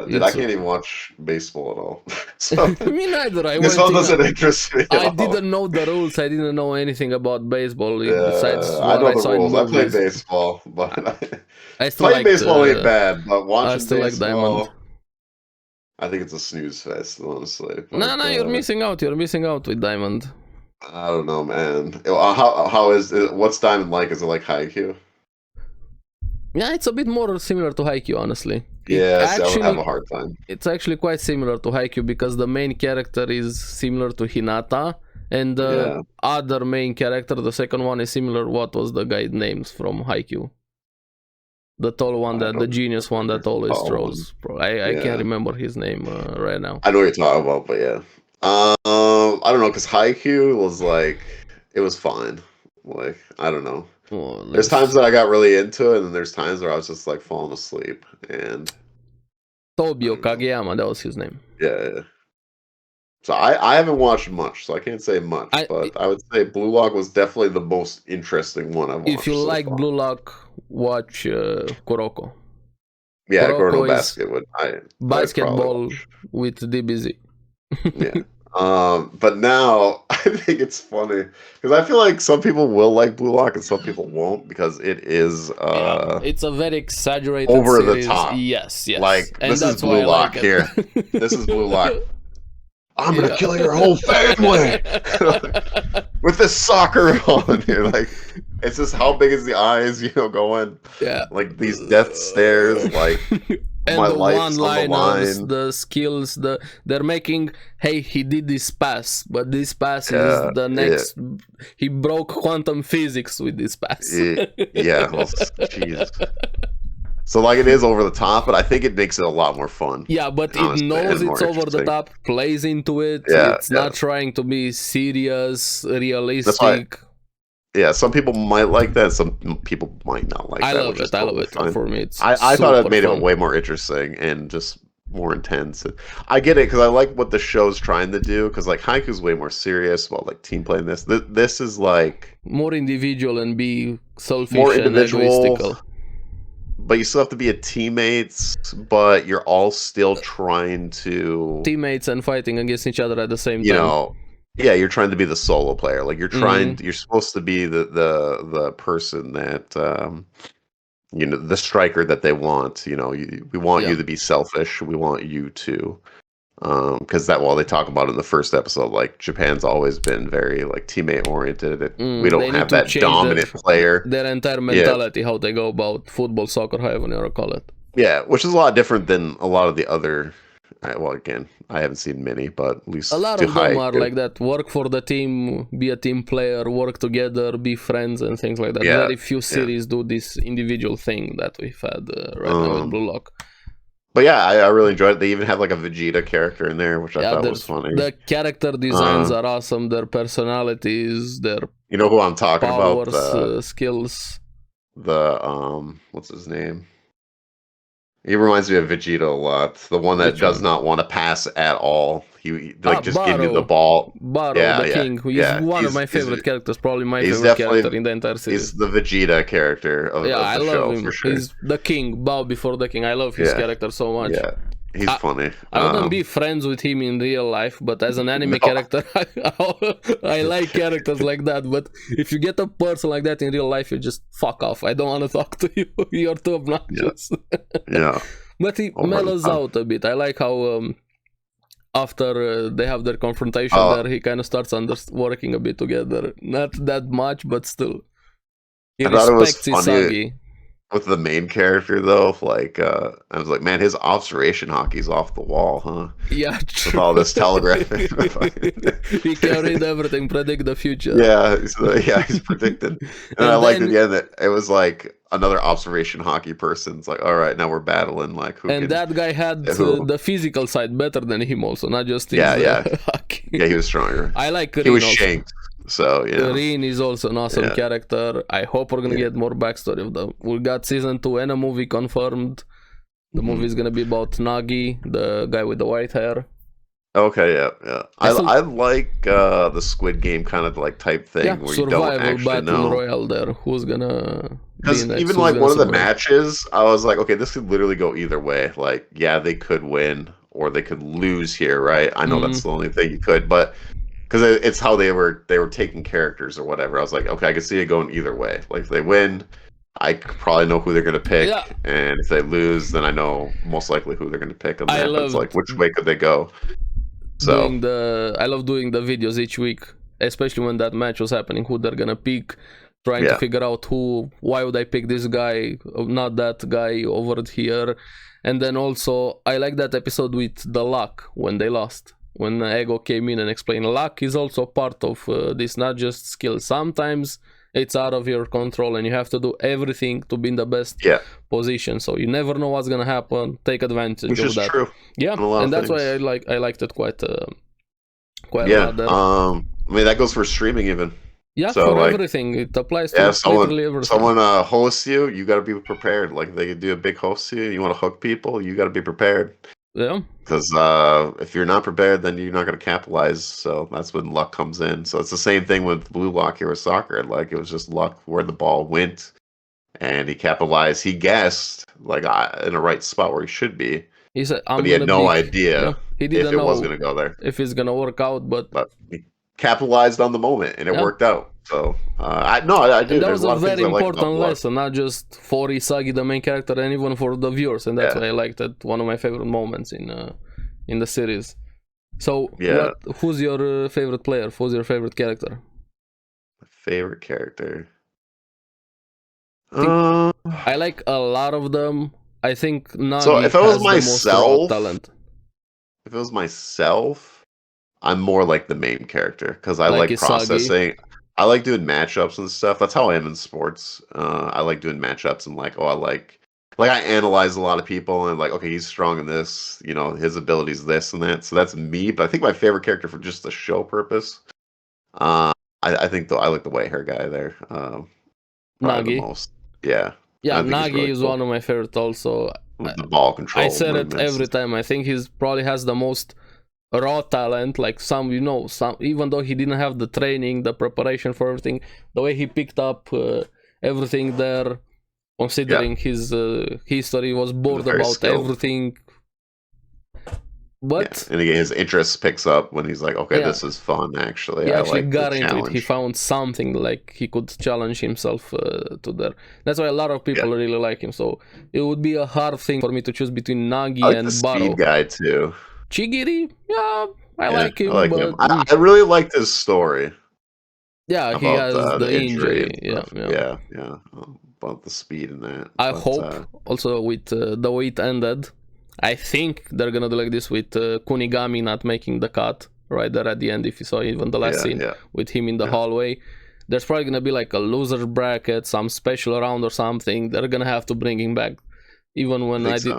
Dude, I can't even watch baseball at all. So, me neither. This one doesn't interest me. I didn't know the rules. I didn't know anything about baseball besides what I know the saw rules. in I play movies. baseball, but I still playing baseball ain't bad. But watching I still baseball, like Diamond. I think it's a snooze fest, honestly. But, No, you're missing out. You're missing out with Diamond. I don't know, man. How is it? What's Diamond like? Is it like Haikyuu? Yeah, it's a bit more similar to Haikyuu, honestly. Yeah, I would have a hard time. It's actually quite similar to Haikyuu because the main character is similar to Hinata, and the other main character, the second one, is similar. What was the guy's names from Haikyuu? The tall one, the genius one that always throws. I can't remember his name right now. I know what you're talking about, but yeah. I don't know, because Haikyuu was like, it was fine. Like, I don't know. Well, there's times that I got really into it, and then there's times where I was just like falling asleep. And Tobio Kageyama, that was his name. Yeah. So I haven't watched much, so I can't say much. But I would say Blue Lock was definitely the most interesting one I've watched. If you like Blue Lock, watch Kuroko. Yeah, Kuroko Basket basketball with DBZ. Yeah. But now I think it's funny because I feel like some people will like Blue Lock and some people won't because it is it's a very exaggerated over series. the top. Yes. Like and this is Blue Lock here. This is Blue Lock. I'm gonna kill your whole family with this soccer on here. Like it's just how big is the eyes, going? Yeah. Like these death stares, like and my the life's on the line. The skills, they're making. Hey, he did this pass, but this pass is the next. Yeah. He broke quantum physics with this pass. Yeah, well, jeez. So like it is over the top, but I think it makes it a lot more fun. Yeah, but it knows it's over the top, plays into it. It's not trying to be serious, realistic. Yeah, some people might like that. Some people might not like that. I love it. Fine. For me, it's I thought it made it way more interesting and just more intense. I get it because I like what the show's trying to do. Because like Haikyuu's way more serious about like team playing. This is like more individual and be selfish more and egoistical. but you still have to be a teammates, but you're all still trying to teammates and fighting against each other at the same you time. know, yeah, you're trying to be the solo player. Like you're trying, you're supposed to be the person that you know, the striker that they want. You know, we want you to be selfish. We want you to, because that they talk about in the first episode, like Japan's always been very like teammate oriented. We don't have that dominant player. Their entire mentality, how they go about football, soccer, however you want to call it. Yeah, which is a lot different than a lot of the other. Well, again, I haven't seen many, but at least a lot of them are like that. Work for the team, be a team player, work together, be friends, and things like that. Very few series do this individual thing that we've had right now in Blue Lock. But yeah, I really enjoyed it. They even have like a Vegeta character in there, which I thought was funny. The character designs are awesome. Their personalities, their you know who I'm talking powers, about? Skills. The what's his name? He reminds me of Vegeta a lot. The one that does not want to pass at all. He like just give you the ball. Baro, the king, who is one of my favorite characters, probably my favorite character in the entire series. He's the Vegeta character of the show. I love him. For sure. He's the king, bow before the king. I love his character so much. Yeah, he's funny. I wouldn't be friends with him in real life, but as an anime character, I like characters like that. But if you get a person like that in real life, you just fuck off. I don't want to talk to you. You're too obnoxious. Yeah. But he mellows out a bit. I like how after they have their confrontation there, he kind of starts working a bit together. Not that much, but still. He respects Isagi. With the main character, though, like, I was like, man, his observation hockey's off the wall, huh? Yeah, true. With all this telegraphing. He can read everything, predict the future. Yeah, he's predicted. And I liked at the end that it was like another observation hockey person. It's like, all right, now we're battling. Like, that guy had the physical side better than him, also, not just his hockey. Yeah, he was stronger. I like Rin. He was shanked. So yeah, Rin is also an awesome character. I hope we're gonna get more backstory of them. We got season 2 and a movie confirmed. The movie is gonna be about Nagi, the guy with the white hair. Okay, yeah. I like the Squid Game kind of like type thing where you don't actually battle royale there. Who's gonna? Because even like one of the matches, I was like, okay, this could literally go either way. Like, yeah, they could win or they could lose here, right? I know that's the only thing you could, but. Because it's how they were taking characters or whatever. I was like, okay, I can see it going either way. Like if they win, I probably know who they're gonna pick, and if they lose, then I know most likely who they're gonna pick. And it's like, which way could they go? So I love doing the videos each week, especially when that match was happening. Who they're gonna pick, trying to figure out why would I pick this guy, not that guy over here, and then also I like that episode with the luck when they lost. When Ego came in and explained luck is also part of this, not just skill. Sometimes it's out of your control and you have to do everything to be in the best position. So you never know what's gonna happen. Take advantage of that. Which is true. Yeah, and that's why I liked it quite a lot there. I mean that goes for streaming even. Yeah, so, for everything. It applies to literally everything. Someone hosts you gotta be prepared. Like they do a big host to you want to hook people, you gotta be prepared. Yeah. Because if you're not prepared, then you're not going to capitalize. So that's when luck comes in. So it's the same thing with Blue Lock here with soccer. Like it was just luck where the ball went, and he capitalized. He guessed like in the right spot where he should be. He said, but he had no idea if it was going to go there. If it's going to work out, but he capitalized on the moment, and it worked out. So I do. That was a very important lesson, not just for Isagi, the main character, and even for the viewers, and that's why I liked it. One of my favorite moments in the series. So, who's your favorite player? Who's your favorite character? My favorite character. I like a lot of them. I think Nagi so if it was myself, talent. If it was myself, I'm more like the main character because I like processing. I like doing matchups and stuff. That's how I am in sports. I like doing matchups and like I analyze a lot of people and like, okay, he's strong in this, you know, his abilities this and that. So that's me. But I think my favorite character for just the show purpose, I think I like the white hair guy there. Nagi. The most. Yeah. Yeah, Nagi is one of my favorite also. With the ball control. I said it every time. I think he's probably has the most raw talent, like some even though he didn't have the training, the preparation for everything, the way he picked up everything there, considering his history, was bored very about skilled. everything. But and again, his interest picks up when he's like, okay, Yeah. this is fun. Actually, he I actually like got the into it. challenge. He found something like he could challenge himself to there. That's why a lot of people really like him. So it would be a hard thing for me to choose between Nagi I like and the Baro. speed guy too. Chigiri, yeah, I like him. I like but him. I really liked his story. Yeah, he About has the injury. injury. Yeah. About the speed and that. I hope also with the way it ended, I think they're gonna do like this with Kunigami not making the cut right there at the end. If you saw even the last scene with him in the hallway, there's probably gonna be like a loser bracket, some special round or something. They're gonna have to bring him back. Even when I did,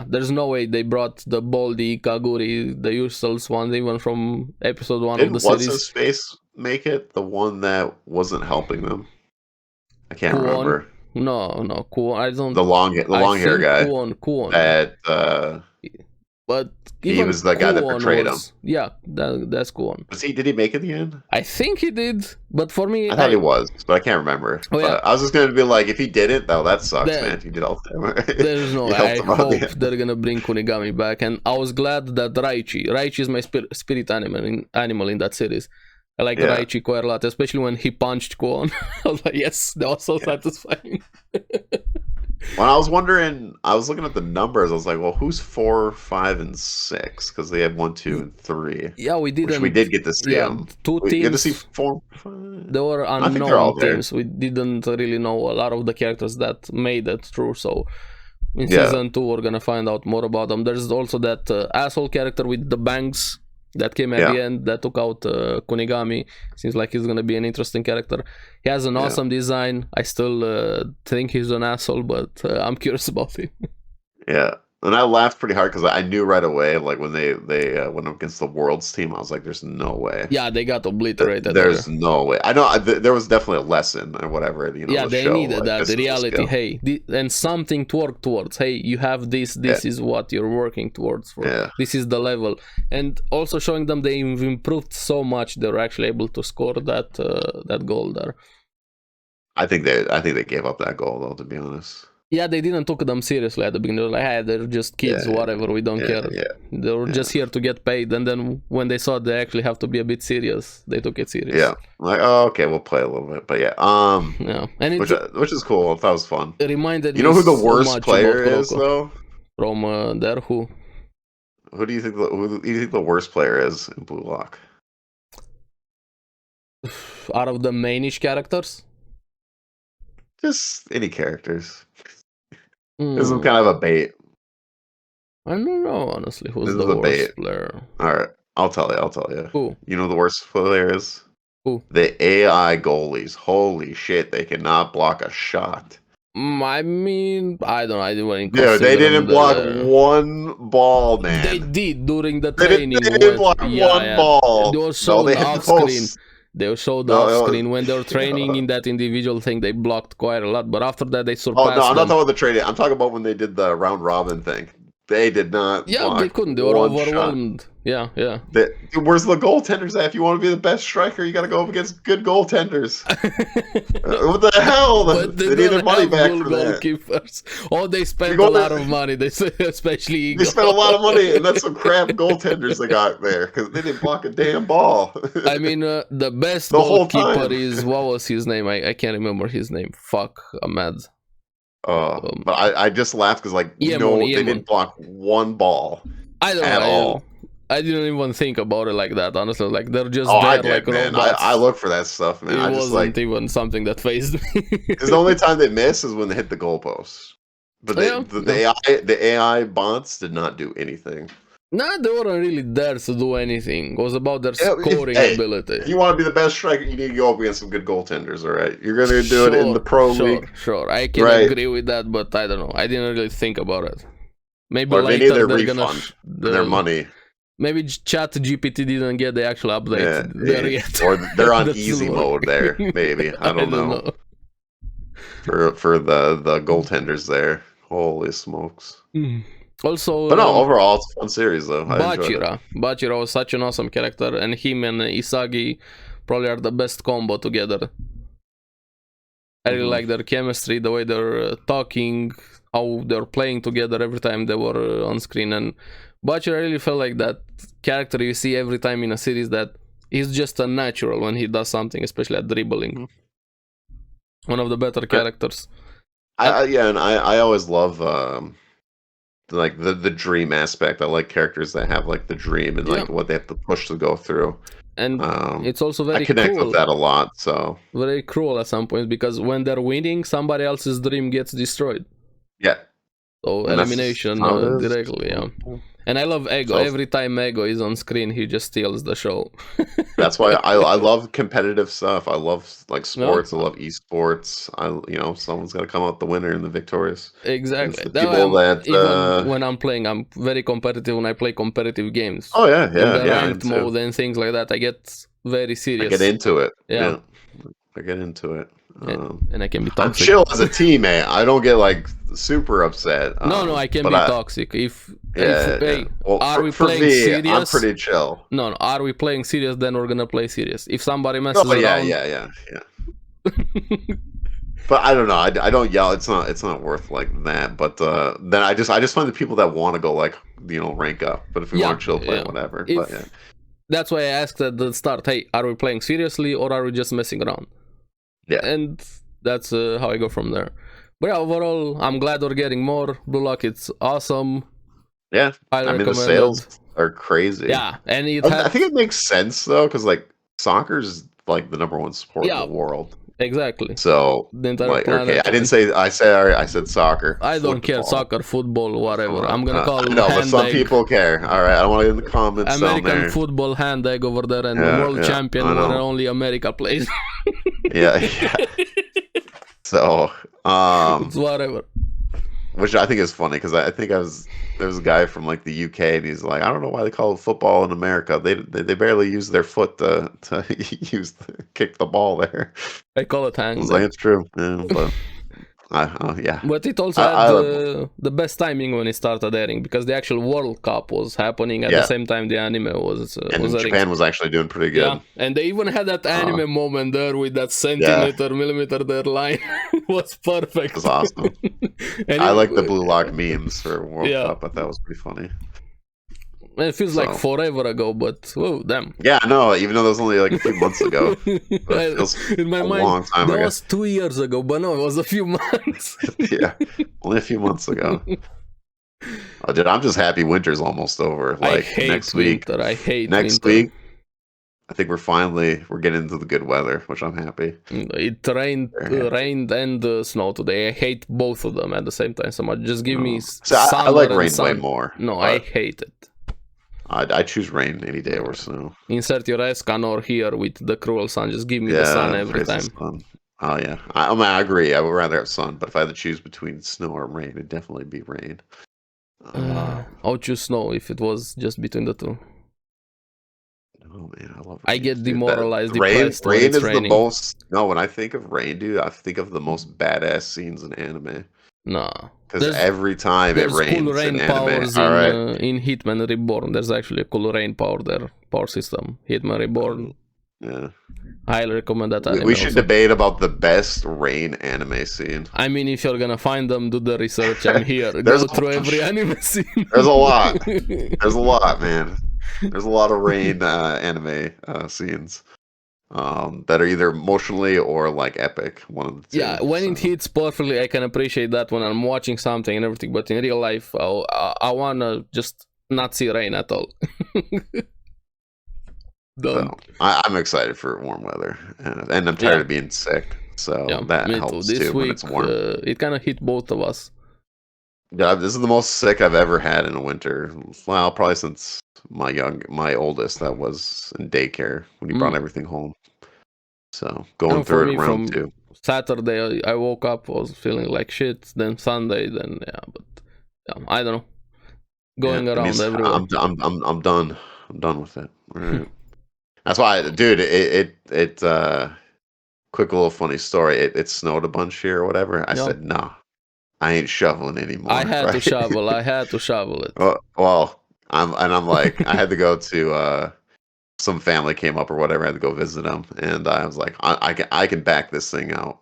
there's no way they brought the Baldi, Kaguri, the usual ones, even from episode 1 of the series. What's his face make it? The one that wasn't helping them? I can't Kuon? remember. No, Kuon. I don't. The long hair guy. Kuon. But he was the guy that betrayed him. Yeah, that's Kuon. Did he make it in the end? I think he did, but for me, I thought he was, but I can't remember. But I was just gonna be like, if he didn't, that sucks, man. He did all the time. There's no. I hope they're gonna bring Kunigami back, and I was glad that Raichi is my spirit animal in that series. I like Raichi quite a lot, especially when he punched Kuon. I was like, yes, that was so satisfying. When I was looking at the numbers, I was like, well, who's 4, 5, and 6? Because they had 1, 2, and 3. Yeah, we didn't. We did get to see them. 2 teams. We get to see 4, 5. There were unknown teams. We didn't really know a lot of the characters that made it through. So in season 2, we're gonna find out more about them. There's also that asshole character with the bangs that came at the end that took out Kunigami. Seems like he's gonna be an interesting character. He has an awesome design. I still think he's an asshole, but I'm curious about him. Yeah. And I laughed pretty hard because I knew right away, like when they went up against the Worlds team, I was like, "There's no way." Yeah, they got obliterated. There's no way. I know there was definitely a lesson or whatever. Yeah, they needed that. The reality, hey, and something to work towards. Hey, you have this. This is what you're working towards. This is the level, and also showing them they've improved so much. They're actually able to score that goal there. I think they gave up that goal though, to be honest. Yeah, they didn't take them seriously at the beginning. They were like, hey, they're just kids, whatever, we don't care. They were just here to get paid. And then when they saw they actually have to be a bit serious, they took it serious. Yeah, like, oh, okay, we'll play a little bit. But and which is cool. I thought it was fun. It reminded me. You know who the worst player is, though? From there, who? Who do you think the worst player is in Blue Lock? Out of the mainish characters? Just any characters. This is kind of a bait. I don't know, honestly, who's the worst player. Alright, I'll tell you. Who? You know who the worst player is? Who? The AI goalies. Holy shit, they cannot block a shot. I mean, I don't know. I didn't they didn't block one ball, man. They did during the training. They didn't block one ball. They were shown off screen. They showed off screen when they were training in that individual thing. They blocked quite a lot, but after that they surpassed. Oh no, I'm not talking about the training. I'm talking about when they did the round robin thing. They did not. Yeah, they couldn't. They were overwhelmed. Yeah. Where's the goaltenders at? If you want to be the best striker, you got to go up against good goaltenders. What the hell? But they need their money back for goalkeepers. Oh, they spent a lot of money. They spent a lot of money, and that's some crap goaltenders they got there because they didn't block a damn ball. I mean, the best goalkeeper is, what was his name? I can't remember his name. Fuck, Ahmed. But I just laughed because they didn't block one ball. I don't know all. I didn't even think about it like that, honestly. Like, they're just there I did, like man. robots. I look for that stuff, man. It wasn't even something that fazed me. Because the only time they miss is when they hit the goalpost. But the AI bots did not do anything. Nah, they weren't really there to do anything. It was about their scoring ability. If you want to be the best striker, you need to go up against some good goaltenders, all right? You're going to do it in the pro league. Sure, I can agree with that, but I don't know. I didn't really think about it. Maybe or later they need their they're refund, their money. Maybe Chat GPT didn't get the actual update there yet. Or they're on easy mode there, maybe. I don't know. For the goaltenders there. Holy smokes. Also, but no, overall, it's a fun series, though. Bachira was such an awesome character, and him and Isagi probably are the best combo together. I really like their chemistry, the way they're talking, how they're playing together every time they were on screen. And Butcher, I really felt like that character you see every time in a series that he's just a natural when he does something, especially at dribbling. One of the better characters. I always love like the dream aspect. I like characters that have like the dream and like what they have to push to go through. And it's also very I connect cruel. with that a lot. So very cruel at some points because when they're winning, somebody else's dream gets destroyed. Yeah. So and elimination directly. Yeah. And I love Ego. So, every time Ego is on screen, he just steals the show. That's why I love competitive stuff. I love like sports. I love esports. Someone's got to come out the winner and the victorious. Exactly. Even when I'm playing, I'm very competitive when I play competitive games. Oh yeah, in the ranked mode and things like that, I get very serious. I get into it. Yeah. I get into it. And I can be toxic. I'm chill as a teammate. I don't get like super upset. No, I can be toxic. Are we playing serious? I'm pretty chill. No, are we playing serious? Then we're gonna play serious. If somebody messes around, yeah. But I don't know. I don't yell. It's not worth like that. But then I just find the people that want to go like rank up. But if we want to chill, play whatever. That's why I asked at the start. Hey, are we playing seriously or are we just messing around? Yeah, and that's how I go from there. But yeah, overall, I'm glad we're getting more. Blue Lock, it's awesome. Yeah, the sales are crazy. Yeah, and I think it makes sense though, because like soccer's like the #1 sport in the world. Exactly. So the entire planet. Okay, I didn't say. I said soccer. I don't care. Soccer, football, whatever. I'm gonna call. No, but some people care. All right, I don't want to get in the comments. American football hand egg over there and world champion where only America plays. yeah. So it's whatever. Which I think is funny because I think there's a guy from like the UK and he's like, I don't know why they call it football in America. They barely use their foot to kick the ball there. I call it hand. Like, it's true, but But it also had the best timing when it started airing because the actual World Cup was happening at the same time the anime was and Japan was actually doing pretty good. Yeah, and they even had that anime moment there with that millimeter there line. It was perfect. It was awesome. I like the Blue Lock memes for World Cup. I thought that was pretty funny. It feels like forever ago, but whoa, damn. Yeah, no, even though that was only like a few months ago. It feels in my mind, long time that was 2 years ago, but no, it was a few months. Yeah, only a few months ago. Oh, dude, I'm just happy winter's almost over. Like I hate next week, winter. I hate next winter. week. I think we're getting into the good weather, which I'm happy. It rained and snow today. I hate both of them at the same time so much. Just give me summer. I like rain way more. No, I hate it. I choose rain any day over snow. Insert your Escanor here with the cruel sun. Just give me the sun every time. Oh yeah, I agree. I would rather have sun, but if I had to choose between snow or rain, it'd definitely be rain. I'll choose snow if it was just between the two. Oh man, I love rain. I get demoralized. Rain is the most. No, when I think of rain, dude, I think of the most badass scenes in anime. No, because every time it rains cool rain in powers anime. In Hitman Reborn. There's actually a cool rain power system. Hitman Reborn. Yeah, highly recommend that anime. We should debate about the best rain anime scene. I mean, if you're gonna find them, do the research. I'm here. Go through every anime scene. There's a lot. There's a lot, man. There's a lot of rain anime scenes that are either emotionally or like epic. One of the two. Yeah, when it hits perfectly, I can appreciate that when I'm watching something and everything. But in real life, I wanna just not see rain at all. So, I'm excited for warm weather, and I'm tired of being sick. So that helps too. This week, when it's warm. It kind of hit both of us. Yeah, this is the most sick I've ever had in a winter. Well, probably since my oldest that was in daycare when he brought everything home. So going through it round 2. Saturday, I woke up, was feeling like shit. Then Sunday, but I don't know. Going around everywhere. I'm done. I'm done with it. Right. That's why, dude. It quick little funny story. It snowed a bunch here or whatever. I said no. I ain't shoveling anymore. I had to shovel. I had to shovel it. Well, I'm like, I had to go to some family came up or whatever. I had to go visit them, and I was like, I can back this thing out.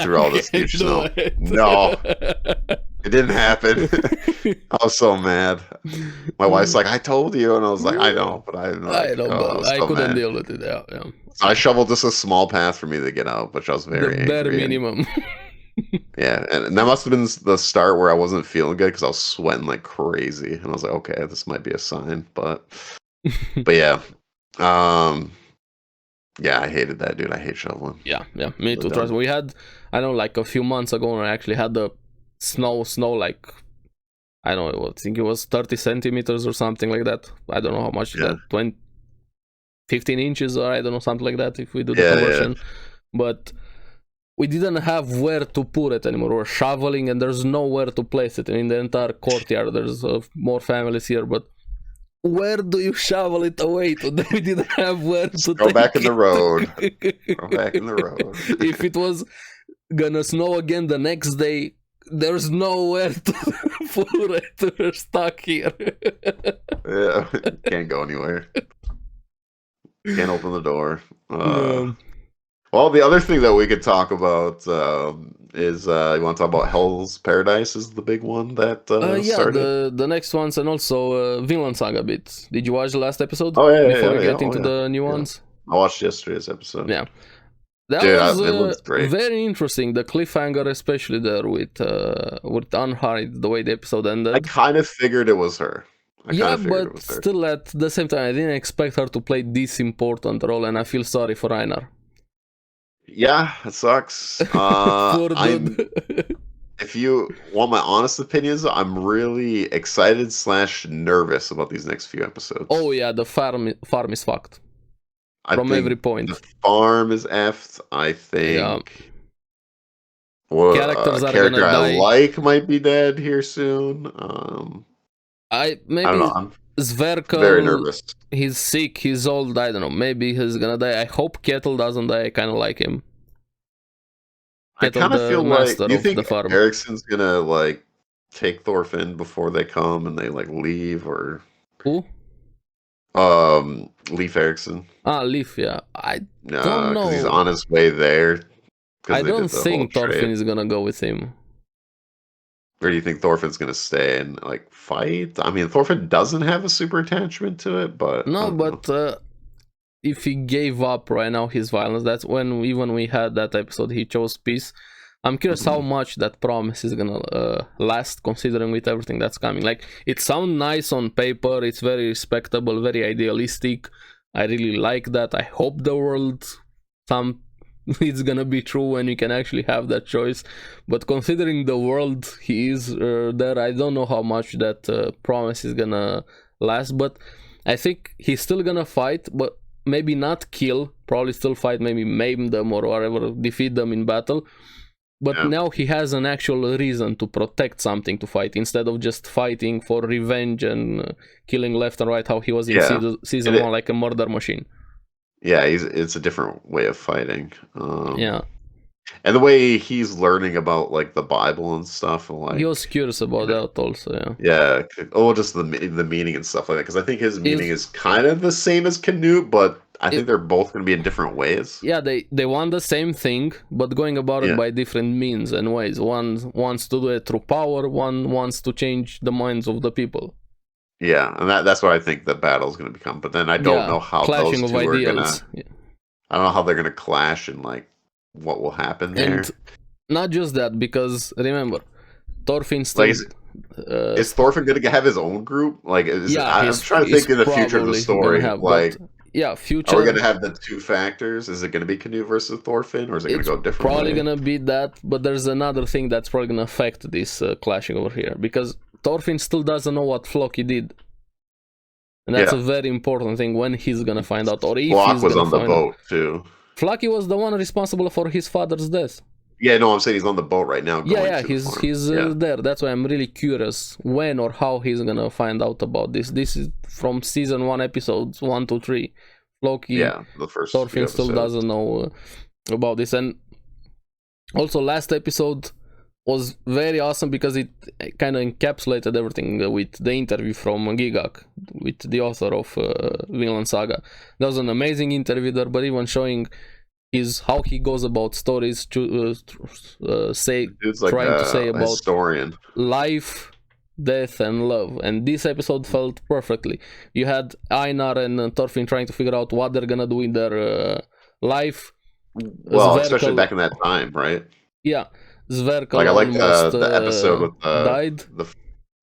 through all this huge snow. it. No, it didn't happen. I was so mad. My wife's like, "I told you," and I was like, "I know," but I'm like, I know, oh, I but was I so couldn't mad. deal with it. Yeah, yeah. So I shoveled just a small path for me to get out, which I was very The bare angry. minimum. Yeah, and that must have been the start where I wasn't feeling good because I was sweating like crazy, and I was like, okay, this might be a sign. But yeah, yeah, I hated that, dude. I hate shoveling. Yeah, me So too. Trust me. We had, I don't know, like a few months ago, when I actually had the snow, like, I don't know, I think it was 30 centimeters or something like that. I don't know how much is that, 15 inches or I don't know, something like that if we do the conversion. But we didn't have where to put it anymore. We're shoveling and there's nowhere to place it in the entire courtyard. There's more families here, but where do you shovel it away to? We didn't have where to go take back in the it. road. Go back in the road. If it was gonna snow again the next day, there's nowhere to put it. We're stuck here. Yeah, can't go anywhere. Can't open the door. Well, the other thing that we could talk about is you want to talk about Hell's Paradise is the big one that started? the next ones, and also Vinland Saga bit. Did you watch the last episode? Oh, yeah, Before we yeah, get into the new ones? I watched yesterday's episode. Yeah. That Dude, was great. Very interesting. The cliffhanger, especially there with Unhide, the way the episode ended. I kind of figured it was her. But still, at the same time, I didn't expect her to play this important role, and I feel sorry for Einar. Yeah, it sucks. If you want my honest opinions, I'm really excited / nervous about these next few episodes. Oh yeah, the farm is fucked. From every point. The farm is effed. I think characters are character gonna I die. like might be dead here soon. I don't know. I'm Sverkel, very nervous. He's sick. He's old. I don't know. Maybe he's gonna die. I hope Kettle doesn't die. I kind of like him. Kettle, I kind of feel like. Do you think the farm. Ericsson's gonna like take Thorfinn before they come and they like leave, or who? Leif Erikson. Leif, yeah. I don't know. Because he's on his way there. I don't think Thorfinn is gonna go with him. Or do you think Thorfinn's gonna stay and like fight? I mean, Thorfinn doesn't have a super attachment to it, but no. But if he gave up right now his violence, that's when even we had that episode. He chose peace. I'm curious how much that promise is gonna last, considering with everything that's coming. Like, it sounds nice on paper. It's very respectable, very idealistic. I really like that. I hope the world it's gonna be true when you can actually have that choice. But considering the world he is there, I don't know how much that promise is gonna last. But I think he's still gonna fight, but maybe not kill. Probably still fight, maybe maim them or whatever, defeat them in battle. But now he has an actual reason to protect something to fight, instead of just fighting for revenge and killing left and right, how he was in season 1, like a murder machine. Yeah, it's a different way of fighting. Yeah. And the way he's learning about like the Bible and stuff, like he was curious about that also. Yeah. Oh, just the meaning and stuff like that. Because I think his meaning is kind of the same as Canute, but I think they're both going to be in different ways. Yeah, they want the same thing, but going about it by different means and ways. One wants to do it through power. One wants to change the minds of the people. Yeah, and that's what I think the battle's going to become. But then I don't know how clashing those two of are ideals. I don't know how they're going to clash and like what will happen there. And not just that, because remember, Thorfinn still... is Thorfinn going to have his own group? Like, I'm trying to think in the future of the story. Future. Are we going to have the two factors? Is it going to be Canute versus Thorfinn, or is it going to go different? Probably going to be that, but there's another thing that's probably going to affect this clashing over here, because Thorfinn still doesn't know what Floki did. And that's a very important thing when he's going to find out, or if Flock was on the boat too. Floki was the one responsible for his father's death. Yeah, no, I'm saying he's on the boat right now. He's there. That's why I'm really curious when or how he's gonna find out about this. This is from season 1, episodes 1 to 3. Floki, the first Thorfinn still doesn't know about this. And also, last episode was very awesome because it kind of encapsulated everything with the interview from Gigak, with the author of Vinland Saga. That was an amazing interview there, but even showing is how he goes about stories to Dude's like trying to say a about historian. life, death, and love. And this episode felt perfectly. You had Einar and Thorfinn trying to figure out what they're gonna do in their life. Well, especially back in that time, right? Yeah, Sverkel Like I like almost the episode with died.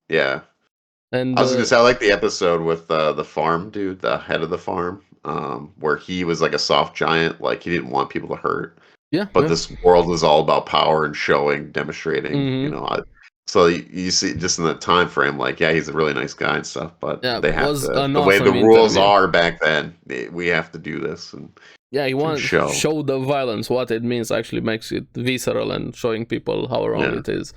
Yeah. And I was gonna say I like the episode with the farm dude, the head of the farm, where he was like a soft giant, like he didn't want people to hurt. yeah, But this world is all about power and showing, demonstrating, you know. So you see, just in the time frame, like, yeah, he's a really nice guy and stuff, but they have was to, an the way the awesome rules interview. are back then, we have to do this. And he wanted show. to show the violence, what it means, actually makes it visceral and showing people how wrong it is.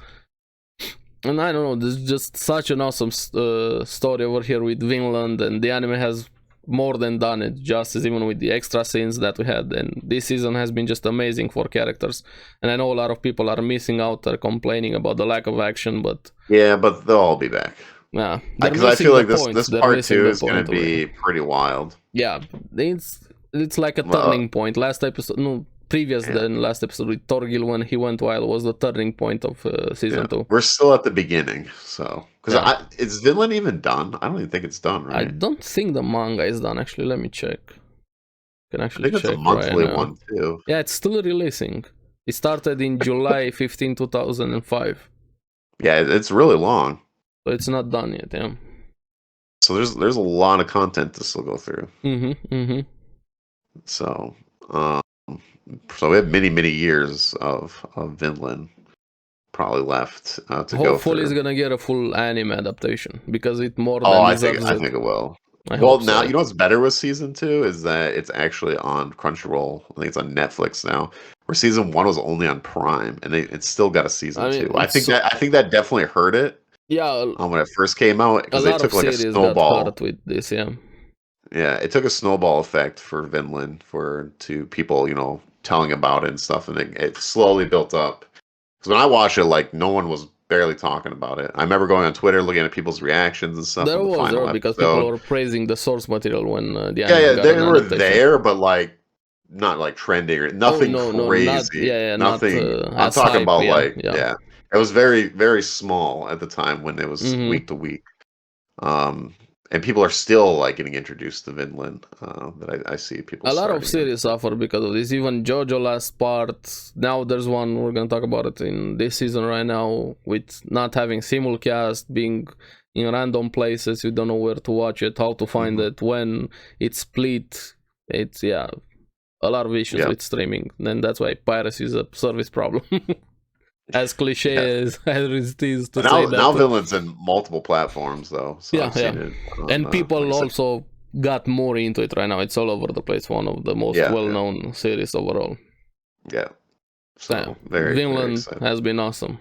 And I don't know, there's just such an awesome story over here with Vinland, and the anime has more than done it justice, even with the extra scenes that we had. And this season has been just amazing for characters. And I know a lot of people are missing out, are complaining about the lack of action, but yeah, but they'll all be back. Yeah, because I feel like this part 2 is going to be pretty wild. Yeah, it's like a turning point. Last episode, no, previous than last episode with Torgil when he went wild was the turning point of season 2. We're still at the beginning, so because is Vinland even done? I don't even think it's done, right? I don't think the manga is done. Actually, let me check. Can actually I think check it's a monthly right one too. Yeah, it's still releasing. It started in July 15, 2005. Yeah, it's really long. So it's not done yet. Yeah. So there's a lot of content to still go through. So we have many years of Vinland probably left to go through. Hopefully it's gonna get a full anime adaptation because it more than I deserves think it will. Well, now you know what's better with season 2 is that it's actually on Crunchyroll. I think it's on Netflix now. Where season 1 was only on Prime, and it's still got a season 2. I think that definitely hurt it. Yeah, when it first came out, because they took like a snowball. Got hurt with this, yeah, it took a snowball effect for Vinland to people, telling about it and stuff, and it slowly built up. Because when I watched it, like no one was barely talking about it. I remember going on Twitter looking at people's reactions and stuff. There was because people were praising the source material when the anime they were there, but like not like trending or nothing crazy. Nothing. I'm talking about it was very very small at the time when it was week to week. And people are still like getting introduced to Vinland. That I see people. A lot of series suffer because of this. Even JoJo last part. Now there's one we're gonna talk about it in this season right now, with not having simulcast, being in random places. You don't know where to watch it, how to find it, when it's split. It's a lot of issues with streaming, and that's why piracy is a service problem. As cliche as it is to say that. Now Vinland's in multiple platforms, though. So I've seen it and people also got more into it right now. It's all over the place. One of the most well-known series overall. Yeah. So Vinland has been awesome.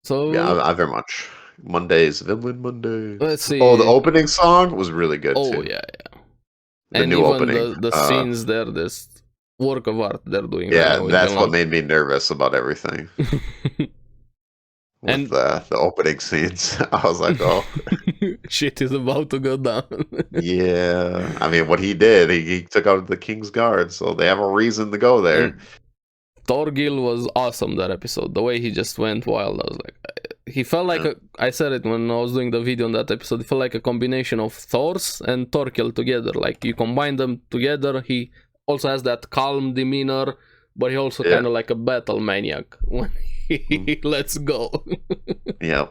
So I very much. Vinland Mondays. Let's see. Oh, the opening song was really good too. Oh yeah. The new opening. The scenes there, this work of art they're doing. Yeah, that's what made me nervous about everything. With the opening scenes, I was like, "Oh, shit is about to go down." Yeah, I mean, what he did, he took out the King's Guard, so they have a reason to go there. And Thorgil was awesome that episode. The way he just went wild, I was like, he felt like I said it when I was doing the video on that episode. It felt like a combination of Thors and Thorkil together. Like you combine them together, he also has that calm demeanor, but he also kind of like a battle maniac when he lets go. Yeah,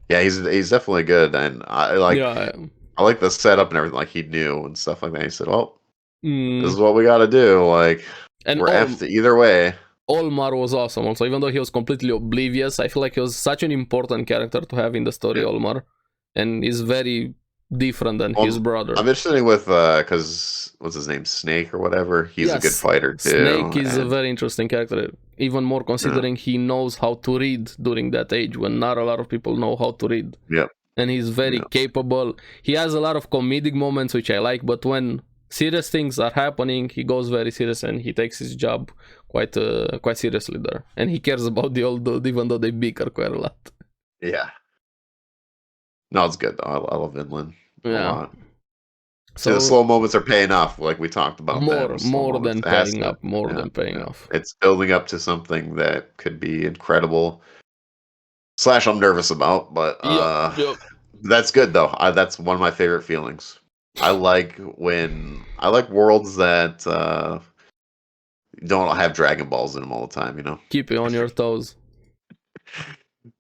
he's definitely good, and I like the setup and everything. Like he knew and stuff like that. He said, "Oh, this is what we got to do." Like, and we're effed either way. Olmar was awesome also, even though he was completely oblivious. I feel like he was such an important character to have in the story, Olmar, and he's very different than his brother. I'm interested with because what's his name, Snake or whatever. He's a good fighter too. Snake is a very interesting character, even more considering he knows how to read during that age when not a lot of people know how to read. Yep. And he's very capable. He has a lot of comedic moments which I like, but when serious things are happening, he goes very serious and he takes his job quite seriously there. And he cares about the old dude, even though they bicker quite a lot. Yeah. No, it's good though. I love Vinland a lot. So the slow moments are paying off, like we talked about. More than paying up. More than paying off. It's building up to something that could be incredible. / I'm nervous about, but that's good though. That's one of my favorite feelings. I like worlds that don't have Dragon Balls in them all the time. You know, keep you on your toes.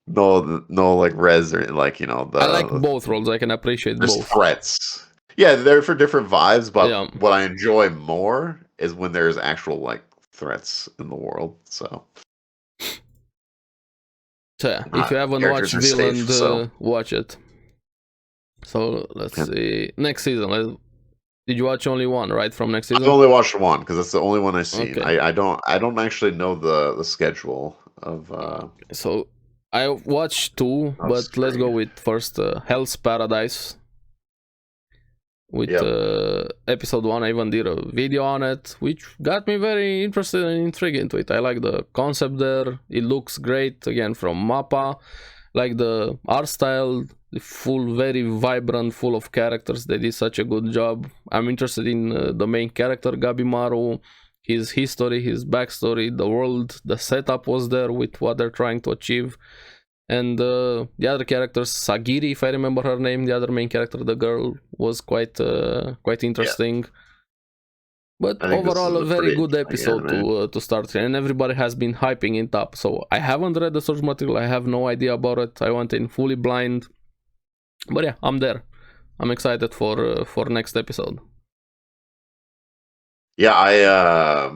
No, like res or like I like both worlds. I can appreciate both threats. Yeah, they're for different vibes, but what I enjoy more is when there's actual like threats in the world. So yeah, if you haven't watched Vinland, watch it. So let's see. Next season, did you watch only one, right? From next season? I only watched one because that's the only one I've seen. Okay. I don't actually know the schedule of. So I watched two, but let's go with first Hell's Paradise. With episode 1, I even did a video on it, which got me very interested and intrigued into it. I like the concept there. It looks great, again, from Mappa. Like the art style, very vibrant, full of characters. They did such a good job. I'm interested in the main character, Gabimaru, his history, his backstory, the world, the setup was there with what they're trying to achieve. And the other characters, Sagiri, if I remember her name, the other main character, the girl, was quite interesting. But overall, a very good episode to start, and everybody has been hyping it up. So I haven't read the source material, I have no idea about it. I went in fully blind, but yeah, I'm there. I'm excited for next episode. Yeah, I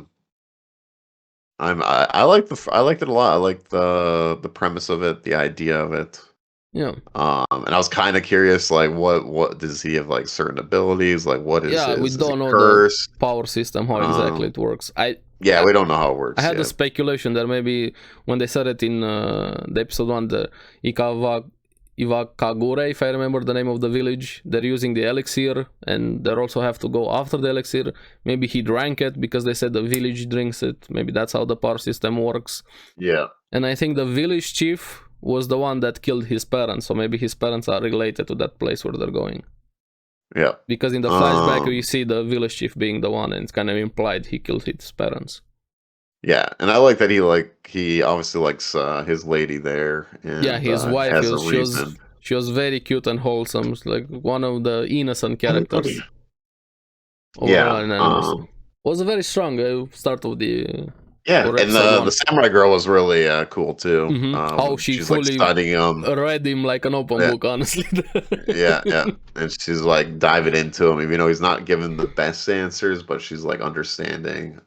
liked it a lot. I liked the premise of it, the idea of it. Yeah. And I was kind of curious, like, what does he have, like, certain abilities? Like, what is we don't know the power system, how exactly it works. We don't know how it works. I had a speculation that maybe when they said it in the episode 1, the Iwakagure, if I remember the name of the village, they're using the elixir, and they also have to go after the elixir. Maybe he drank it because they said the village drinks it. Maybe that's how the power system works. Yeah. And I think the village chief was the one that killed his parents, so maybe his parents are related to that place where they're going. Yeah. Because in the flashback, you see the village chief being the one, and it's kind of implied he killed his parents. Yeah, and I like that he obviously likes his lady there. And, his wife, she was very cute and wholesome, like one of the innocent characters. Was a very strong start of the. Yeah, and the samurai girl was really cool too. Mm-hmm. She's fully like studying read him like an open book, honestly. yeah, and she's like diving into him, even though he's not giving the best answers, but she's like understanding.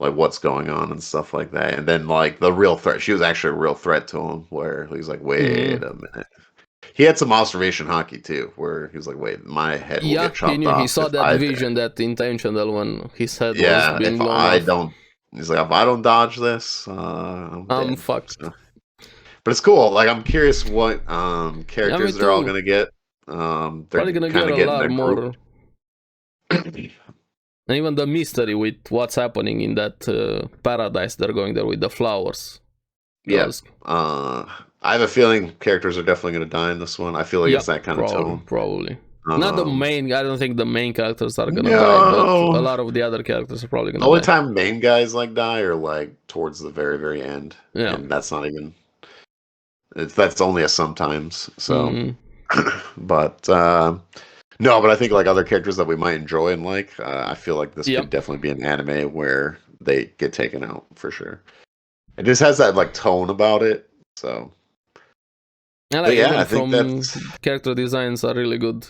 Like what's going on and stuff like that. And then like the real threat, she was actually a real threat to him, where he's like, wait a minute. He had some observation hockey too, where he was like, wait, my head will get chopped off. He saw that vision, that intentional when his head was being blown off. He's like, if I don't dodge this, I'm fucked. So. But it's cool. Like, I'm curious what characters they're all gonna get. They're probably gonna get a lot more. And even the mystery with what's happening in that paradise they're going there with the flowers. Yes. I have a feeling characters are definitely going to die in this one. I feel like it's that kind of tone. Probably. Not the main. I don't think the main characters are going to die, but a lot of the other characters are probably going to die. The only time main guys like die are like towards the very, very end. Yeah. And that's not even. That's only a sometimes. So, but. No, but I think like other characters that we might enjoy and like, I feel like this could definitely be an anime where they get taken out for sure. It just has that like tone about it, so. I think that character designs are really good.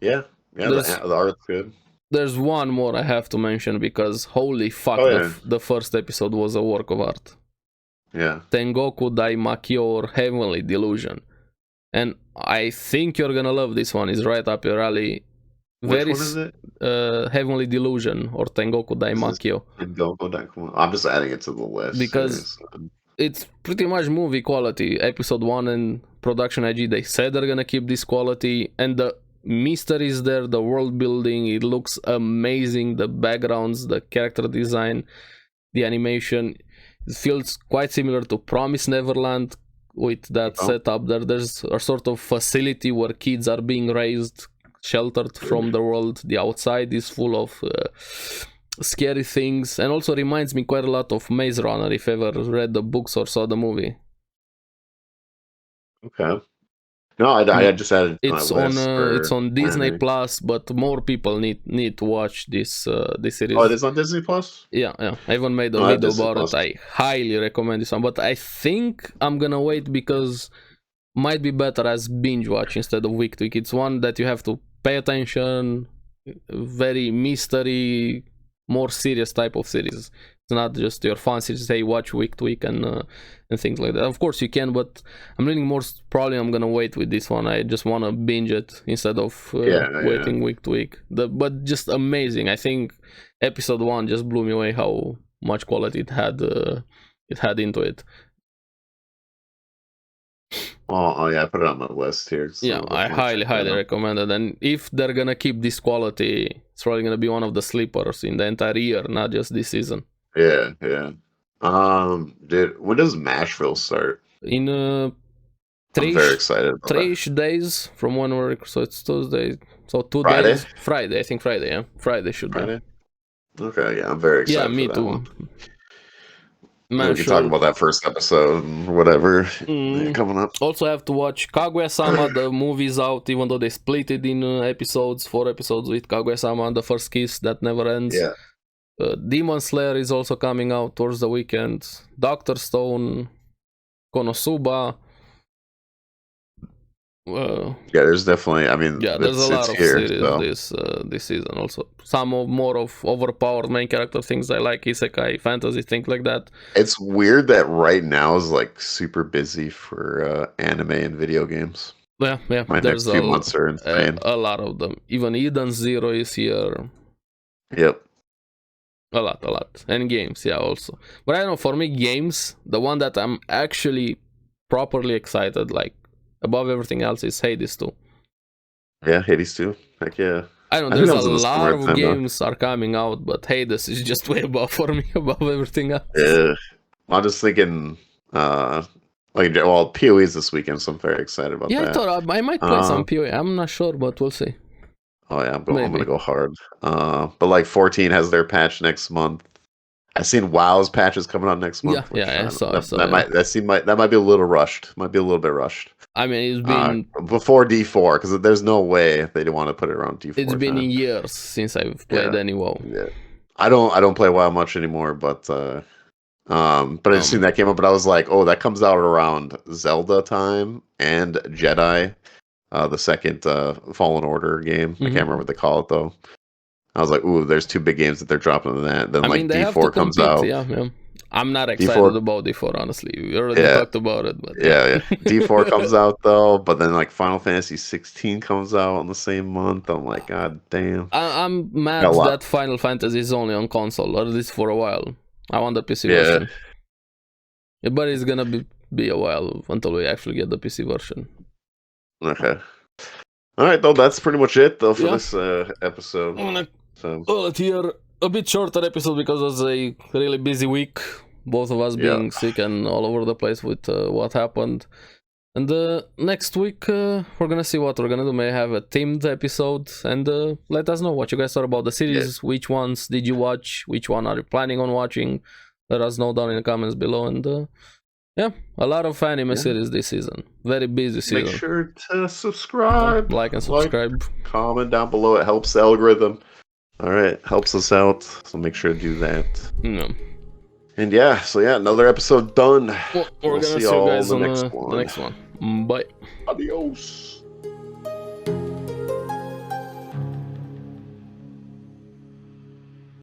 Yeah, the art's good. There's one more I have to mention because holy fuck, the first episode was a work of art. Yeah. Tengoku Daimakyo or Heavenly Delusion. And I think you're gonna love this one. It's right up your alley. Which one is it? Heavenly Delusion or Tengoku Daimakyo. I'm just adding it to the list. Because it's pretty much movie quality. Episode 1 and production IG, they said they're gonna keep this quality. And the mystery is there, the world building, it looks amazing. The backgrounds, the character design, the animation. It feels quite similar to Promise Neverland. With that setup there's a sort of facility where kids are being raised, sheltered from the world. The outside is full of scary things, and also reminds me quite a lot of Maze Runner, if you ever read the books or saw the movie. Okay. No, I just added it to my list. It's on Disney Plus, but more people need to watch this series. Oh, it is on Disney Plus? Yeah. I even made a video about it. I highly recommend this one, but I think I'm gonna wait because might be better as binge watch instead of week to week. It's one that you have to pay attention, very mystery, more serious type of series. It's not just your fun series, say watch week to week and things like that. Of course you can, but I'm leaning more, probably I'm gonna wait with this one. I just want to binge it instead of waiting week to week. But just amazing. I think episode 1 just blew me away how much quality it had into it. Oh yeah, I put it on my list here. So yeah, I highly recommend it. And if they're gonna keep this quality, it's probably gonna be one of the sleepers in the entire year, not just this season. Yeah. When does Mashville start? In I'm very excited. 3-ish days from when we're, so it's Tuesday, so 2 Friday? days. Friday, I think Friday. Yeah, Friday should be. Okay, yeah, I'm very excited. Yeah, me for that too. One. We can talk about that first episode and whatever coming up. Also have to watch Kaguya-sama. The movie's out, even though they split it in episodes, 4 episodes with Kaguya-sama, The First Kiss That Never Ends. Yeah. Demon Slayer is also coming out towards the weekend. Dr. Stone, Konosuba. There's definitely, there's a lot of series this season also. Some more of overpowered main character things I like, isekai, fantasy, things like that. It's weird that right now is like super busy for anime and video games. Yeah. My next few months are insane. A lot of them. Even Eden Zero is here. Yep. A lot. And games, also. But I don't know, for me, games, the one that I'm actually properly excited, like, above everything else, is Hades 2. Yeah, Hades 2. Heck yeah. I don't know, there's a lot of games are coming out, but Hades is just way above for me, above everything else. Yeah. I'm just thinking, PoE is this weekend, so I'm very excited about that. Yeah, I thought I might play some PoE. I'm not sure, but we'll see. Oh yeah, I'm gonna go hard. But like 14 has their patch next month. I seen WoW's patches coming out next month. I saw. That might be a little rushed. Might be a little bit rushed. I mean, it's been before D4 because there's no way they didn't want to put it around D4. It's been years since I've played any WoW. Yeah, I don't play WoW much anymore, but I seen that came up, but I was like, oh, that comes out around Zelda time and Jedi. The second Fallen Order game. I can't remember what they call it though. I was like, ooh, there's 2 big games that they're dropping in that. Then D4 comes out. Yeah. I'm not excited about D4, honestly. We already talked about it. But yeah. D4 comes out though, but then like Final Fantasy 16 comes out on the same month. I'm like, god damn. I'm mad that Final Fantasy is only on console, or at least for a while. I want the PC version. Yeah, but it's gonna be a while until we actually get the PC version. Okay. All right, though. That's pretty much it, though, for this episode. Well, it's here a bit shorter episode because it was a really busy week. Both of us being sick and all over the place with what happened. And next week, we're gonna see what we're gonna do. May have a themed episode, and let us know what you guys thought about the series. Which ones did you watch? Which one are you planning on watching? Let us know down in the comments below. And a lot of anime series this season. Very busy season. Make sure to subscribe. Like and subscribe. Comment down below. It helps the algorithm. All right. Helps us out. So make sure to do that. Yeah. And another episode done. Well, we're going to see you guys on the next one. Bye. Adios.